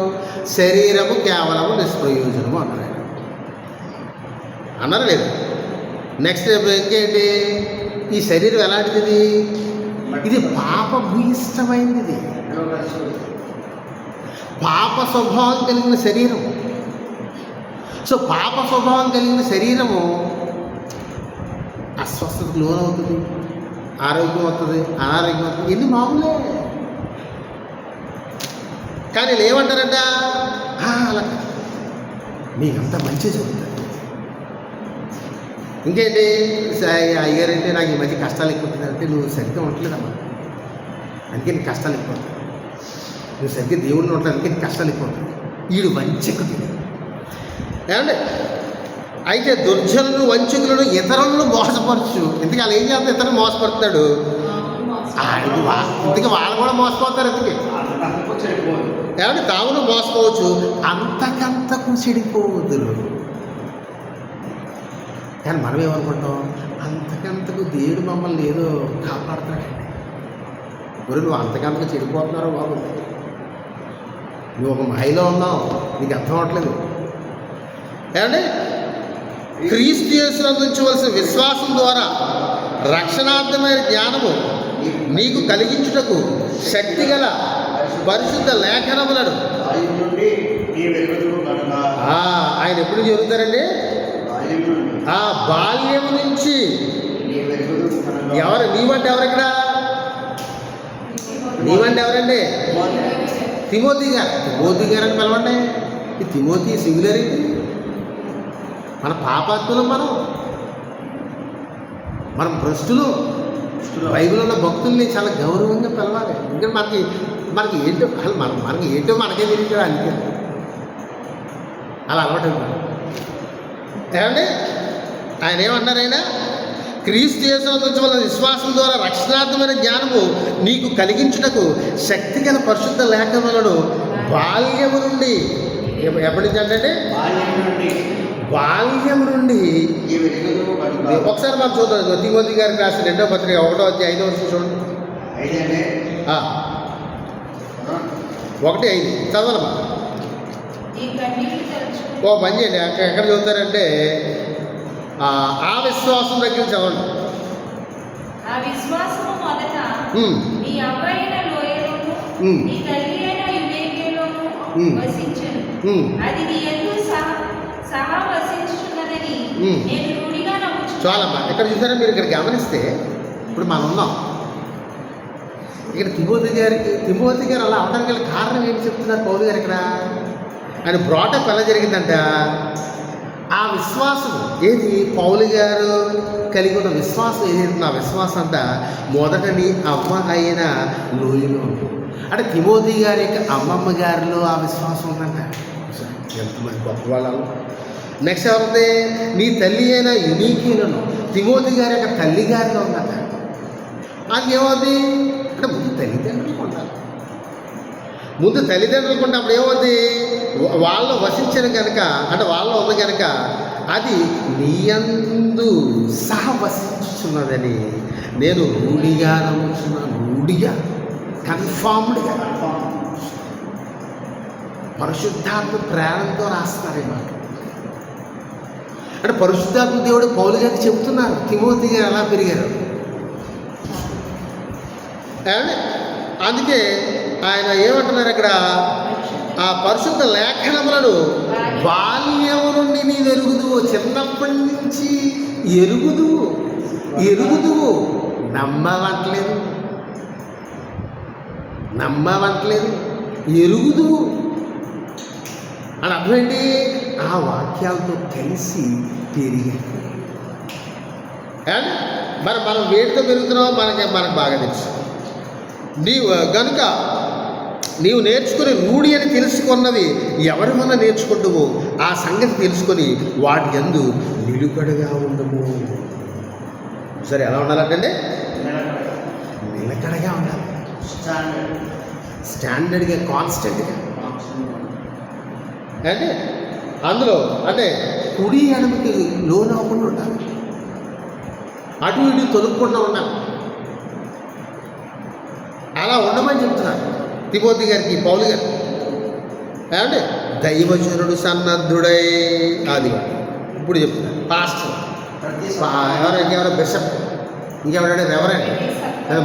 శరీరము కేవలము నిష్ప్రయోజనము అన్నారు. అన్నారు లేదు. నెక్స్ట్ ఇంకేంటి? ఈ శరీరం ఎలాంటిది? ఇది పాప భూయిష్టమైంది, ఇది పాప స్వభావం కలిగిన శరీరం. సో పాప స్వభావం కలిగిన శరీరము అస్వస్థతకు లోనవుతుంది, ఆరోగ్యం అవుతుంది, అనారోగ్యం అవుతుంది, ఇన్ని మామూలే. కానీ వీళ్ళు ఏమంటారంట, అలా మీకంతా మంచి జరుగుతుంది. ఇంకేంటి అయ్యారంటే నాకు ఈ మధ్య కష్టాలు ఎక్కువ ఉంటుందంటే నువ్వు సరిగ్గా ఉండలేదమ్మా, అందుకే నీకు కష్టాలు ఎక్కువ అవుతాయి. నువ్వు సరిగ్గా దేవుడిని ఉంటావు, అందుకే నీకు కష్టాలు ఎక్కువ అవుతుంది. వీడు వంచకుడు. ఏమండి, అయితే దుర్జనులు వంచకులను ఇతరులను మోసపరచు. ఇంతకీ వాళ్ళు ఏం చేస్తారు, ఇతరులు మోసపడుతున్నాడు. ఇంతకీ వాళ్ళు కూడా మోసపోతారు. ఇంతకీ ఏమంటే తామును మోసపోవచ్చు, అంతకంతకు చెడిపోవద్దురు. కానీ మనం ఏమనుకుంటాం, అంతకంతకు దేవుడు మమ్మల్ని ఏదో కాపాడుతాడండి. మరి నువ్వు అంతకంతకు చెడిపోతున్నారో బాబు. నువ్వు ఒక మహిళ ఉన్నావు, నీకు అర్థం అవట్లేదు. ఏమండి, క్రీస్తు యేసునందు ఉంచవలసిన విశ్వాసం ద్వారా రక్షణార్థమైన జ్ఞానము నీకు కలిగించుటకు శక్తిగల పరిశుద్ధ లేఖనములను ఆయన ఎప్పుడు చెబుతారండి, ఆ బాల్యము నుంచి. నీవంటే ఎవరు ఇక్కడ, నీవంటే ఎవరండి, తిమోతి గారు. తిమోతి గారు అని పిలవండి. ఈ తిమోతి సింగులర్ ఏంటి, మన పాపాత్ములం, మనం భ్రష్టులు. బైబిల్ ఉన్న భక్తుల్ని చాలా గౌరవంగా పిలవాలి. ఎందుకంటే మనకి ఏంటో మనకి ఏంటో మనకే తెలియదు, అందుకే అలా అలవాటు. ఏమండి, ఆయన ఏమన్నారు, ఆయన క్రీస్తు యేసునందు ఉంచవలసిన విశ్వాసం ద్వారా రక్షణార్థమైన జ్ఞానము నీకు కలిగించుటకు శక్తిగల పరిశుద్ధ లేఖనములను బాల్యము నుండి. ఎప్పటి నుంచి అంటే బాల్యం నుండి. ఒకసారి మనం చూద్దాం, తిమోతి గారికి రాసిన 2వ పత్రిక 1వ అధ్యాయం 5వ వచనం చూడండి. 1:5 చదవాలమ్మా. ఓ పని చేయండి, ఎక్కడ చదువుతారంటే ఆ విశ్వాసం దగ్గర చదవండి. ఆ విశ్వాసము మొదట నీ అవ్వైన లోయలోను నీ తల్లి అయిన యువేకేలోను వసించెను. అది నీ యందు సహా వసించుచున్నదని నేను రూఢిగా నమ్ముచున్నాను. చాలమ్మా, ఇక్కడ చూసారా మీరు, ఇక్కడ గమనిస్తే ఇప్పుడు మనం ఉన్నాం. ఇక్కడ తిమోతి గారు అలా అవడానికి గల కారణం ఏంటి చెప్తున్నారు పౌలు గారు. ఇక్కడ ఆయన బ్రాటప్ ఎలా జరిగిందంట, ఆ విశ్వాసం ఏది, పౌలు గారు కలిగి ఉన్న విశ్వాసం ఏదైతే, నా విశ్వాసం అంట మొదట నీ అమ్మ అయిన లోయలో. అంటే తిమోతి గారి యొక్క అమ్మమ్మ గారిలో ఆ విశ్వాసం ఉందంట. ఎంతమంది గొప్ప వాళ్ళు. నెక్స్ట్ ఎవరైతే నీ తల్లి అయిన యునీకీలను, తిమోతి గారి యొక్క తల్లి గారిలో ఉందంట. అది ఏమవుతుంది అంటే ముందు తల్లిదండ్రులకు ఉండాలి. ముందు తల్లిదండ్రులకు ఉంటే అప్పుడు ఏమవుతుంది, వాళ్ళు వసించిన కనుక, అంటే వాళ్ళలో ఉంది కనుక అది నీయందు సహవసించున్నదని నేను రూఢిగా నమ్ముతున్నాను. రూఢిగా, కన్ఫామ్డ్గా, పరిశుద్ధాత్మ ప్రేరణతో రాస్తున్నారు ఈ మాట. అంటే పరిశుద్ధాత్మ దేవుడు పౌలు గారికి చెప్తున్నారు తిమోతి గారు ఎలా పెరిగారు. అందుకే ఆయన ఏమంటున్నారు ఇక్కడ, ఆ పరిశుద్ధ లేఖనములను బాల్యము నుండి నీ ఎరుగుదువు. చిన్నప్పటి నుంచి ఎరుగుదువు. నమ్మవట్లేదు, ఎరుగుదువు అని అర్థం ఏంటి, ఆ వాక్యాలతో కలిసి పెరిగాయి. మరి మనం వేటితో పెరుగుతున్నామో మనకు బాగా తెలుసు. నీవు నేర్చుకుని రూఢి అని తెలుసుకున్నవి ఎవరి వల్ల నేర్చుకుంటావో ఆ సంగతి తెలుసుకొని వాటి యందు నిలుకడగా ఉండము. సరే, ఎలా ఉండాలంటే నిలకడగా ఉండాలి, స్టాండర్డ్గా, కాన్స్టెంట్గా. అంటే అందులో అంటే కుడి ఎడమకి లోన్ అవ్వకుండా ఉండాలి, అటు ఇటు తొలుక్కుండా ఉండాలి. అలా ఉండమని చెప్తున్నారు తిమోతి గారికి పౌలు గారు. ఏమంటే దైవజనుడు సన్నద్ధుడై, అది ఇప్పుడు చెప్తున్నారు పాస్టర్, ఇంకెవరో బిషప్, ఇంకెవరంటే రెవరెంట్,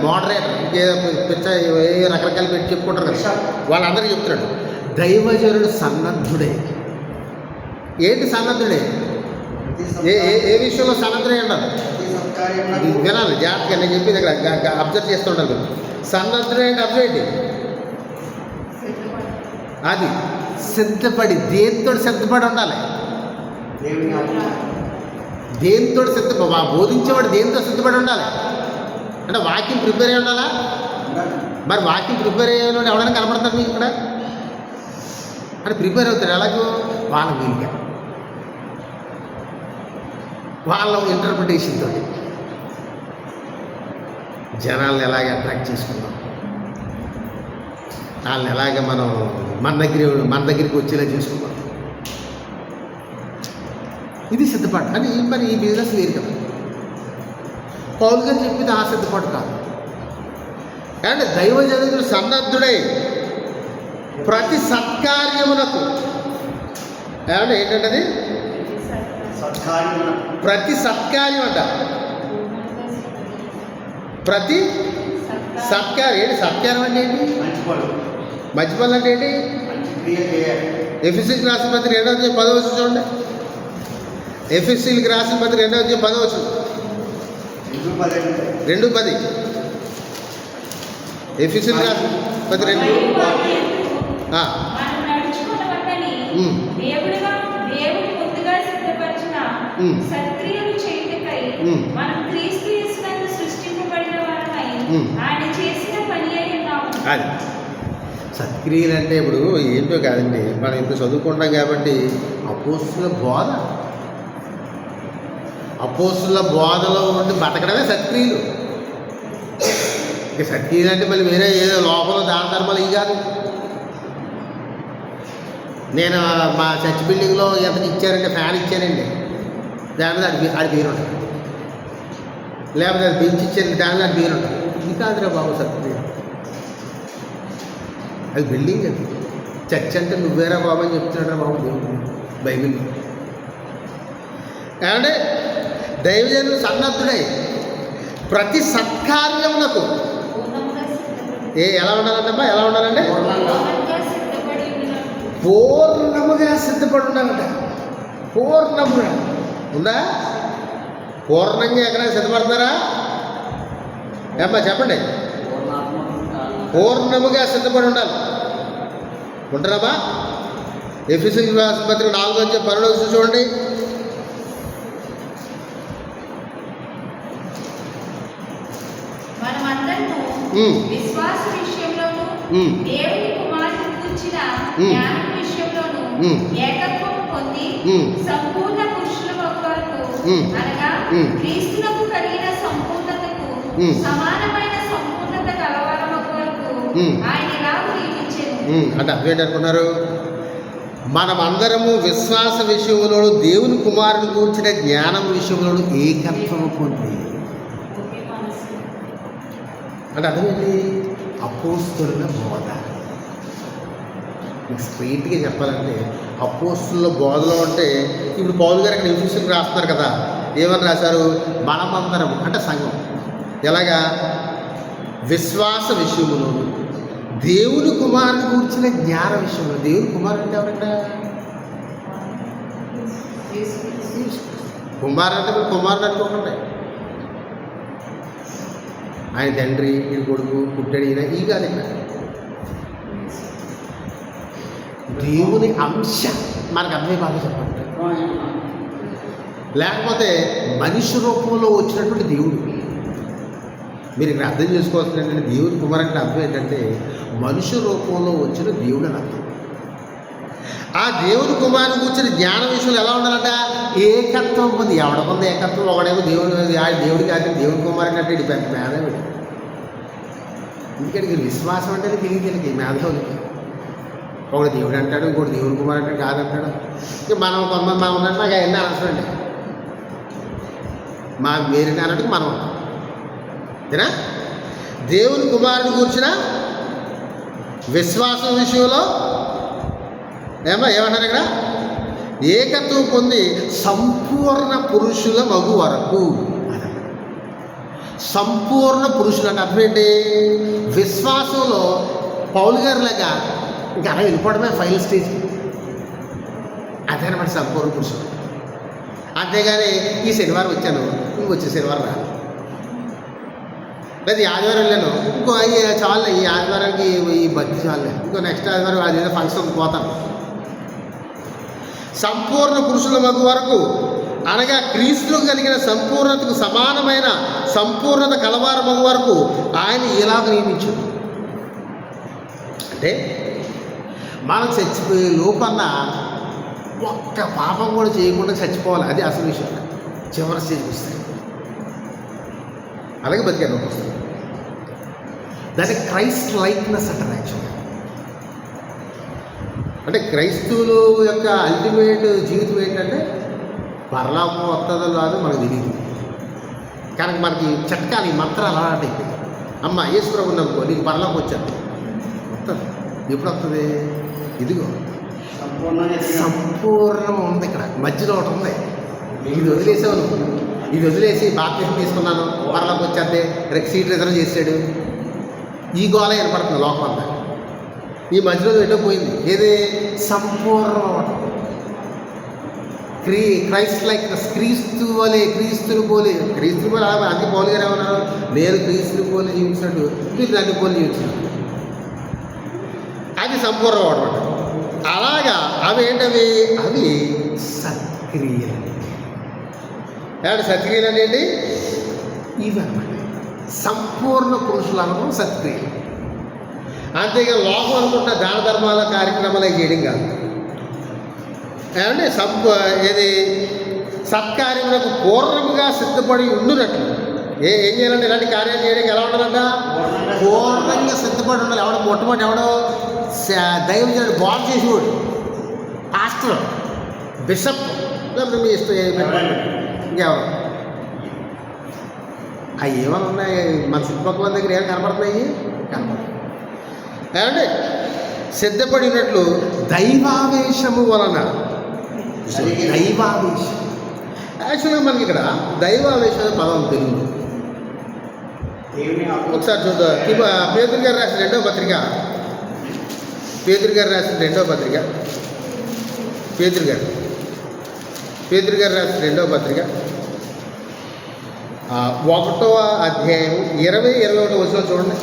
మోడరేటర్, ఇంకేదో పిచ్చ రకరకాలు పెట్టి చెప్పుకుంటారు కదా, వాళ్ళందరికీ చెప్తున్నాడు దైవజనుడు సన్నద్ధుడే. ఏంటి సన్నద్ధుడే? ఏ విషయంలో సన్నద్ధుడై ఉండాలి? ప్రతి సత్కార్యమునకు ఇది వినాలి జాగ్రత్తగా, నేను చెప్పి దగ్గర అబ్జర్వ్ చేస్తూ ఉండాలి. సన్నద్ధుడై అంటే అర్థం ఏంటి? అది సిద్ధపడి, దేనితో సిద్ధపడి ఉండాలి? దేవుని ఆజ్ఞ దేనితో బోధించేవాడు దేనితో సిద్ధపడి ఉండాలి? అంటే వాక్యం ప్రిపేర్ అయి ఉండాలా? ఉండాలి. మరి వాక్యం ప్రిపేర్ అయ్యేవాడు ఎవరైనా కనపడతారు మీకు ఇక్కడ? అంటే ప్రిపేర్ అవుతారు ఎలాగో? వాళ్ళ వీలుగా, వాళ్ళ ఇంటర్ప్రిటేషన్ తోటి జనాలను ఎలాగ అట్రాక్ట్ చేసుకుందాం, వాళ్ళని ఎలాగ మనం మన దగ్గరికి వచ్చేలా చేసుకుందాం. ఇది సిద్ధపాటు. అని మరి ఈ బిజినెస్ వేరు కదా. పౌలు గారు చెప్పింది ఆ సిద్ధపాటు కాదు. అంటే దైవజనుడు సన్నద్ధుడై ప్రతి సత్కార్యమునకు, ఏమంటే ఏంటంటే అది సత్కార్యమునకు ప్రతి సత్కార్యం అంట. ప్రతి సత్కార్యం ఏంటి? సత్కారం అంటే ఏంటి? మంచి పనులు, మంచి పనులు అంటే ఏంటి? మంచి క్రియ చేయాలి. ఎఫ్ఎస్సీకి రాసిన పత్రిక 2వ అధ్యాయం 10వ వచనం చూడండి. ఎఫ్ఎస్సీకి రాసిన పత్రిక 2వ అధ్యాయం 10వ వచనం. 2:10. ఎఫ్ఎస్సీకి రాసిన పత్రిక 2. మనం నడుచుకున్నవన్నీ దేవుడు ముందుగా సిద్ధపరిచిన సత్క్రియలు చేయుటకై మనం క్రీస్తు యేసునందు సృష్టింపబడిన వారమై ఆయన చేసిన పని అయి ఉన్నాము. అది సత్క్రియలు అంటే ఇప్పుడు ఏంటో కాదండి, మనం ఇప్పుడు చదువుకుంటాం కాబట్టి అపోస్తుల బోధలో ఉండి బతకడమే సత్క్రియలు. ఇక సత్క్రియలు అంటే మళ్ళీ వేరే ఏదో లోపల దాన ధర్మాలు ఇవి కాదు. నేను మా చర్చ్ బిల్డింగ్లో ఎంత ఇచ్చారంటే ఫ్యాన్ ఇచ్చానండి, దాని మీద ఆడి పేరు ఉంటుంది. లేకపోతే అది బెంచ్ ఇచ్చారండి, దాని మీద ఆడి పేరు ఉంటుంది. ఇది కాదురా బాబు సత్క్రియ. అది బిల్డింగ్, అది చర్చ్ అంటే నువ్వేరా బాబు అని చెప్తున్నాడు బాబు దేవుడు బైబిల్లో. ఏమంటే దైవజనుడు సన్నద్ధుడై ప్రతి సత్కార్యమునకు ఎలా ఉండాలంటమ్మా? ఎలా ఉండాలంటే పూర్ణముగా సిద్ధపడి ఉండాలంట. పూర్ణముగా ఉందా? పూర్ణంగా ఎక్కడైనా సిద్ధపడతారా? ఏమ్మా చెప్పండి. పూర్ణముగా సిద్ధపడి ఉండాలి. ఉంటారమ్మా? ఎఫెసీయులకు రాసిన పత్రిక 4వ అధ్యాయం 12వ వచనం చూడండి. విశ్వాస విషయంలోను దేవుని కుమారుని గురించిన జ్ఞానం విషయంలోను ఏకత్వం పొంది సంపూర్ణ పురుషుల వరకు, అనగా క్రీస్తునకు కలిగిన సంపూర్ణతకు సమానమైన సంపూర్ణత కలవారం వరకు ఆయన ఇలాగ నియమించెను. అంటే అర్థం అనుకున్నారు? మనమందరము విశ్వాస విషయంలో దేవుని కుమారుని గురించిన జ్ఞానం విషయంలో ఏకత్వం పొంది, అంటే అర్థమేంటి? అపోస్తుల బోధ. మీకు స్ట్రైట్గా చెప్పాలంటే అపోస్తుల బోధలో అంటే ఇప్పుడు పౌలు గారు అక్కడ ఎఫెసీయులకు రాస్తున్నారు కదా, ఏమని రాశారు? మనమందరం అంటే సంఘం ఎలాగా విశ్వాస విషయంలో దేవుని కుమారుని గురించిన జ్ఞాన విషయంలో. దేవుని కుమారుడు అంటే ఎవరంట? కుమారుడు అంటే మీరు కుమారుడు అనుకోకండి. ఆయన తండ్రి, ఈ కొడుకు, పుట్టాడు, ఈయన ఈ కాదు. ఇక్కడ దేవుని అంశ మనకు అర్థమై బాగా చెప్పండి. లేకపోతే మనిషి రూపంలో వచ్చినటువంటి దేవుడు. మీరు ఇక్కడ అర్థం చేసుకోవాల్సిన ఏంటంటే దేవుని కుమారుడు అంటే అర్థం ఏంటంటే మనుష్య రూపంలో వచ్చిన దేవుడు అని అర్థం. ఆ దేవుని కుమారుని కూర్చుని జ్ఞాన విషయంలో ఎలా ఉండాలంట? ఏకత్వం ఉంది. ఎవడకుంది ఏకత్వం? ఒకడేమో దేవుడికి అంటే దేవుని కుమారుని అంటే ఇది పెద్ద మేధావుడు. ఎందుకంటే విశ్వాసం అంటే తెలియదు మేధావులకి. ఒకడు దేవుడు అంటాడు, ఇంకోటి దేవుని కుమారుడు అంటే కాదంటాడు. ఇక మనం కొంతమంది మనం ఉన్నట్టు నాకు అవన్నీ అనవసరం అండి. మా మీరిని అన్నట్టు మనం ఉంటాం. అంతేనా? దేవుని కుమారుని కూర్చిన విశ్వాసం విషయంలో ఏమంటారు ఇక్కడ? ఏకత్వం పొంది సంపూర్ణ పురుషుల మగు వరకు. సంపూర్ణ పురుషులు అంటే అర్థం ఏంటి? విశ్వాసంలో పౌలు గారు లాగా ఇంకా అలా వెళ్ళిపోవడమే ఫైనల్ స్టేజ్. అదేనమాట సంపూర్ణ పురుషుడు. అంతేగాని ఈ శనివారం వచ్చాను ఇంకొచ్చే శనివారం రాను, లేదా ఈ ఆదివారం వెళ్ళాను ఇంకో చాలు ఈ ఆదివారానికి ఈ భక్తి చాలే ఇంకో నెక్స్ట్ ఆదివారం అదేదో ఫంక్షన్ పోతాను. సంపూర్ణ పురుషుల మగు వరకు అనగా క్రీస్తులు కలిగిన సంపూర్ణతకు సమానమైన సంపూర్ణత కలవారు మగు వరకు ఆయన ఇలాగ నియమించాడు. అంటే మనం చచ్చిపోయే లోపన్నా ఒక్క పాపం కూడా చేయకుండా చచ్చిపోవాలి, అది అసలు విషయం. చివరి స్టేజ్కి వస్తాయి అలాగే బతికాను వస్తుంది. దాన్ని క్రైస్ట్ లైక్నెస్ అంటారు యాక్చువల్గా. అంటే క్రైస్తవులు యొక్క అల్టిమేట్ జీవితం ఏంటంటే పరలోకం వస్తుందో రాదో మనకు తెలియదు, కానీ మనకి చట్కాలు ఈ మంత్రాలు అలాంటి అమ్మ యేసుప్రభుని నమ్ముకో నీకు పరలోకం వచ్చాను వస్తుంది. ఎప్పుడు వస్తుంది? ఇదిగో సంపూర్ణం ఉంది ఇక్కడ, మధ్యలో ఒకటి ఉంది. ఇది వదిలేసావు నువ్వు, ఇది వదిలేసి బాప్తిజం తీసుకున్నాను పరలోకి వచ్చేద్దే సీట్ రిజర్వ్ చేసాడు, ఈ గోళ ఏర్పడుతుంది లోకం అంతా. ఈ మధ్యలో ఎటో పోయింది, ఏది సంపూర్ణం క్రైస్ట్ లైక్ క్రీస్తు వలె క్రీస్తుని పోలే అలా అన్ని పౌలు గారు ఏమన్నారు, నేను క్రీస్తుని పోలే జీవించినట్టు మీరు నన్ను పోలి జీవించినట్టు, అది సంపూర్ణం అనమాట. అలాగా అవి ఏంటవి? అవి సత్క్రియలు. ఏమంటే సత్క్రియలు అనేది ఇవి అన్నమాట. సంపూర్ణ పురుషులు అనడం సత్క్రియలు. అంతేగా లోకం అనుకుంటున్న దాన ధర్మాల కార్యక్రమాలు చేయడం కాదు. ఏమంటే ఏది సత్కార్యములకు పూర్ణముగా సిద్ధపడి ఉండునట్లు ఏం చేయాలంటే ఇలాంటి కార్యాలు చేయడానికి ఎలా ఉండాలంట? పూర్ణంగా సిద్ధపడి ఉండాలి. ఎవడో మొట్టమొదటి ఎవడో దైవజనుడు బాగు చేసేవాడు, పాస్టర్, బిషప్, లేకపోతే మీ ఇష్టం ఇంకెవరు అవి ఏమైనా ఉన్నాయి మన చుట్టుపక్కల దగ్గర ఏమైనా కనపడుతున్నాయి? కనపడుతుంది. ఏమంటే సిద్ధపడినట్లు దైవావేశము వలన. దైవావేశం యాక్చువల్గా మనకి ఇక్కడ దైవావేశం అనే పదం తెలుగు. ఒకసారి చూద్దాం. పేతురు గారు రాసిన రెండవ పత్రిక, పేతురు గారు రాసిన రెండవ పత్రిక, పేతురు గారు రాసిన రెండవ పత్రిక 1వ అధ్యాయం 20-21 వచనం చూడండి.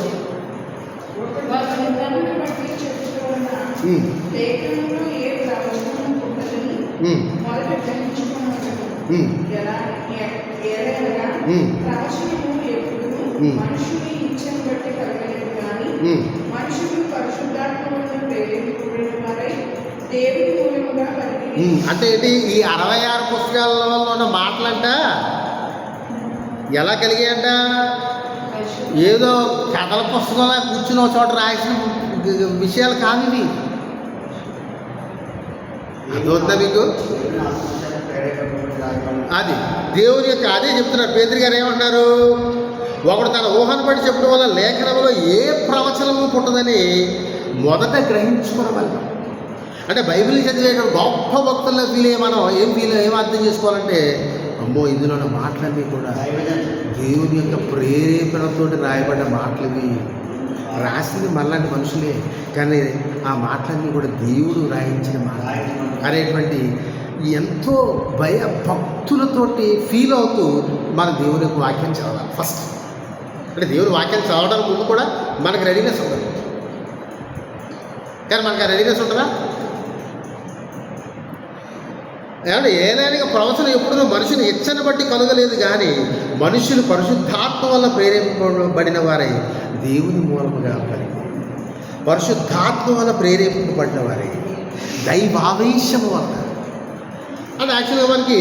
అంటే ఏంటి? ఈ 66 పుస్తకాలలో ఉన్న మాటలంట ఎలా కలిగాయంట? ఏదో కథల పుస్తకంలో కూర్చుని ఒక చోట రాసిన విషయాలు కాదు ఇవి. అదొద్దా మీకు? అది దేవుని యొక్క అదే చెప్తున్నారు. పేతురు గారు ఏమంటున్నారు? ఒకడు తన ఊహను బట్టి చెప్పడం వల్ల లేఖనంలో ఏ ప్రవచనము పుట్టదని మొదట గ్రహించుకోవాలి. అంటే బైబిల్ చదివేట గొప్ప భక్తుల్లో మనం ఏం అర్థం చేసుకోవాలంటే, అమ్మో ఇందులో మాటలన్నీ కూడా దేవుని యొక్క ప్రేరేపణతో రాయబడ్డ మాటలు ఇవి. రాసింది మనలాంటి మనుషులే, కానీ ఆ మాటలన్నీ కూడా దేవుడు రాయించిన మాట అనేటువంటి ఎంతో భక్తులతోటి ఫీల్ అవుతూ మన దేవుని యొక్క వాక్యం చదవాలి ఫస్ట్. అంటే దేవుని వాక్యం చదవడానికి ముందు కూడా మనకు రెడీనెస్ ఉంటుంది, కానీ మనకు ఆ రెడీనెస్ ఉంటుందా? ఏమంటే ఏదైనా ప్రవచనం ఎప్పుడూ మనుషుని ఇచ్చని బట్టి కలగలేదు, కానీ మనుషులు పరిశుద్ధాత్మ వల్ల ప్రేరేపింపబడిన వారై దేవుని మూలముగా కలిగి పరిశుద్ధాత్మ వల్ల ప్రేరేపింపబడిన వారై దైవావేశము వల్ల. అంటే యాక్చువల్గా మనకి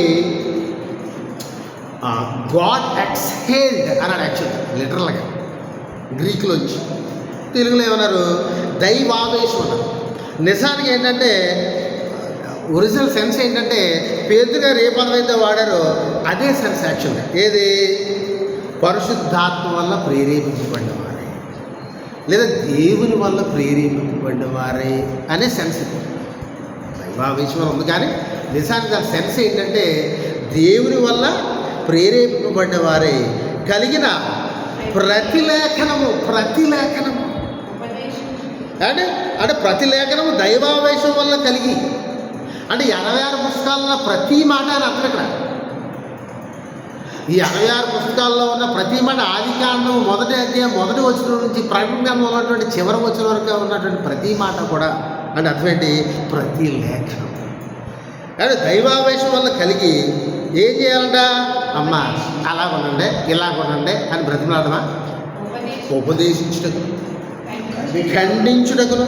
గాడ్ ఎక్స్హేల్డ్ అన్నాడు యాక్చువల్గా లిటరల్గా గ్రీకులోంచి. తెలుగులో ఏమన్నారు? దైవావేశం అన్నారు. నిజానికి ఏంటంటే ఒరిజినల్ సెన్స్ ఏంటంటే పేతురు గారు ఏ పదం అయితే వాడారో అదే సెన్స్ యాక్చువల్గా. ఏది? పరిశుద్ధాత్మ వల్ల ప్రేరేపించబడిన వారే, లేదా దేవుని వల్ల ప్రేరేపించబడిన వారే అనే సెన్స్. దైవావేశం ఉంది, కానీ నిజానికి దాని సెన్స్ ఏంటంటే దేవుని వల్ల ప్రేరేపింపబడిన వారే కలిగిన ప్రతిలేఖనము అంటే ప్రతిలేఖనము దైవావేశం వల్ల కలిగి. అంటే 66 పుస్తకాలలో ప్రతి మాట అని అర్థం ఇక్కడ. ఈ 66 పుస్తకాల్లో ఉన్న ప్రతి మాట ఆదికాండం మొదటి అధ్యాయం మొదటి వచనం నుంచి ప్రకటన ఉన్నటువంటి చివరి వచనం వరకు ఉన్నటువంటి ప్రతి మాట కూడా అంటే అర్థమేంటి ప్రతి లేఖనం అంటే దైవావేశం వల్ల కలిగి ఏం చేయాలంట అమ్మ అలా కొనండి ఇలా కొనండి అని బ్రతిమలాడమా ఉపదేశించుటకు ఖండించుటకును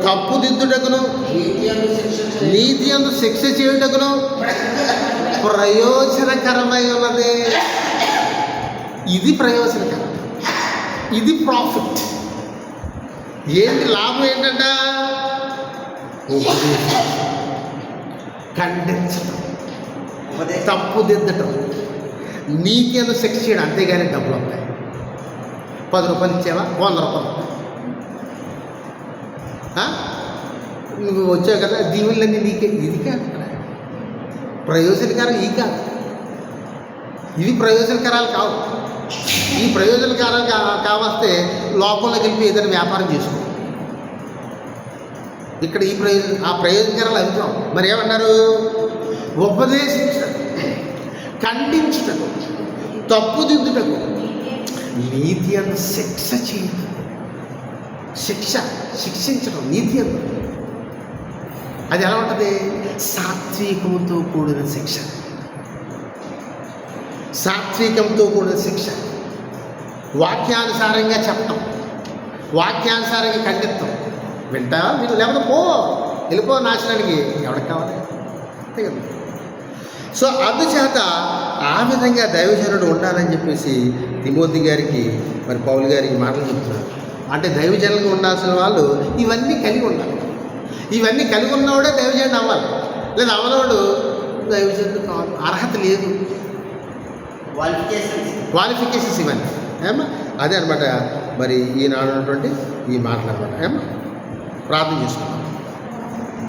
తప్పుదిద్దుటకును నీతి అందు శిక్ష చేయుటకును ప్రయోజనకరమై ఉన్నది. ఇది ప్రయోజనకరం, ఇది ప్రాఫిట్. ఏంటి లాభం ఏంటంట ఉపదేశం, ఖండించడం, తప్పుదిద్దటం, నీతి అందు శిక్ష చేయడం. అంతేగాని డబ్బులు ఉంటాయి. 10 రూపాయలు ఇచ్చావా 100 రూపాయలు నువ్వు వచ్చావు కదా దీవులన్నీ నీకే. ఇది కాదు ప్రయోజనకరం, ఈ కాదు. ఇవి ప్రయోజనకరాలు కావు. ఈ ప్రయోజనకరాలు కావస్తే లోపంలోకి వెళ్ళి ఏదైనా వ్యాపారం చేసుకో. ఇక్కడ ఈ ఆ ప్రయోజనకరాలు అభిప్రాయం. మరి ఏమన్నారు? ఉపదేశించడం, ఖండించటం, తప్పుదిద్దుటకు, నీతి అందు శిక్ష చేయడం. శిక్షించడం నీతి అందు. అది ఎలా ఉంటుంది? సాత్వికంతో కూడిన శిక్ష. సాత్వికంతో కూడిన శిక్ష. వాక్యానుసారంగా చెప్పటం, వాక్యానుసారంగా ఖండిస్తాం. వింటావా మీరు? లేకపోతే వెళ్ళిపో నాశనానికి. ఎవరికి కావాలి? అంతే కదా. సో అందుచేత ఆ విధంగా దైవజనుడు ఉండాలని చెప్పేసి తిమోతి గారికి మరి పౌలు గారికి మాటలు చెప్తున్నారు. అంటే దైవజనులుగా ఉండాల్సిన వాళ్ళు ఇవన్నీ కలిగి ఉండాలి. ఇవన్నీ కలిగి ఉన్నవాడే దైవజనుడు అవ్వాలి. లేదా అవనవాడు దైవజనుడు కావాలి. అర్హత లేదు. క్వాలిఫికేషన్స్ ఇవన్నీ ఏమా. అదే అనమాట మరి ఈనాడు ఉన్నటువంటి ఈ మాటలు అనమాట ఏమా. ప్రార్థన చేసుకుంటాం.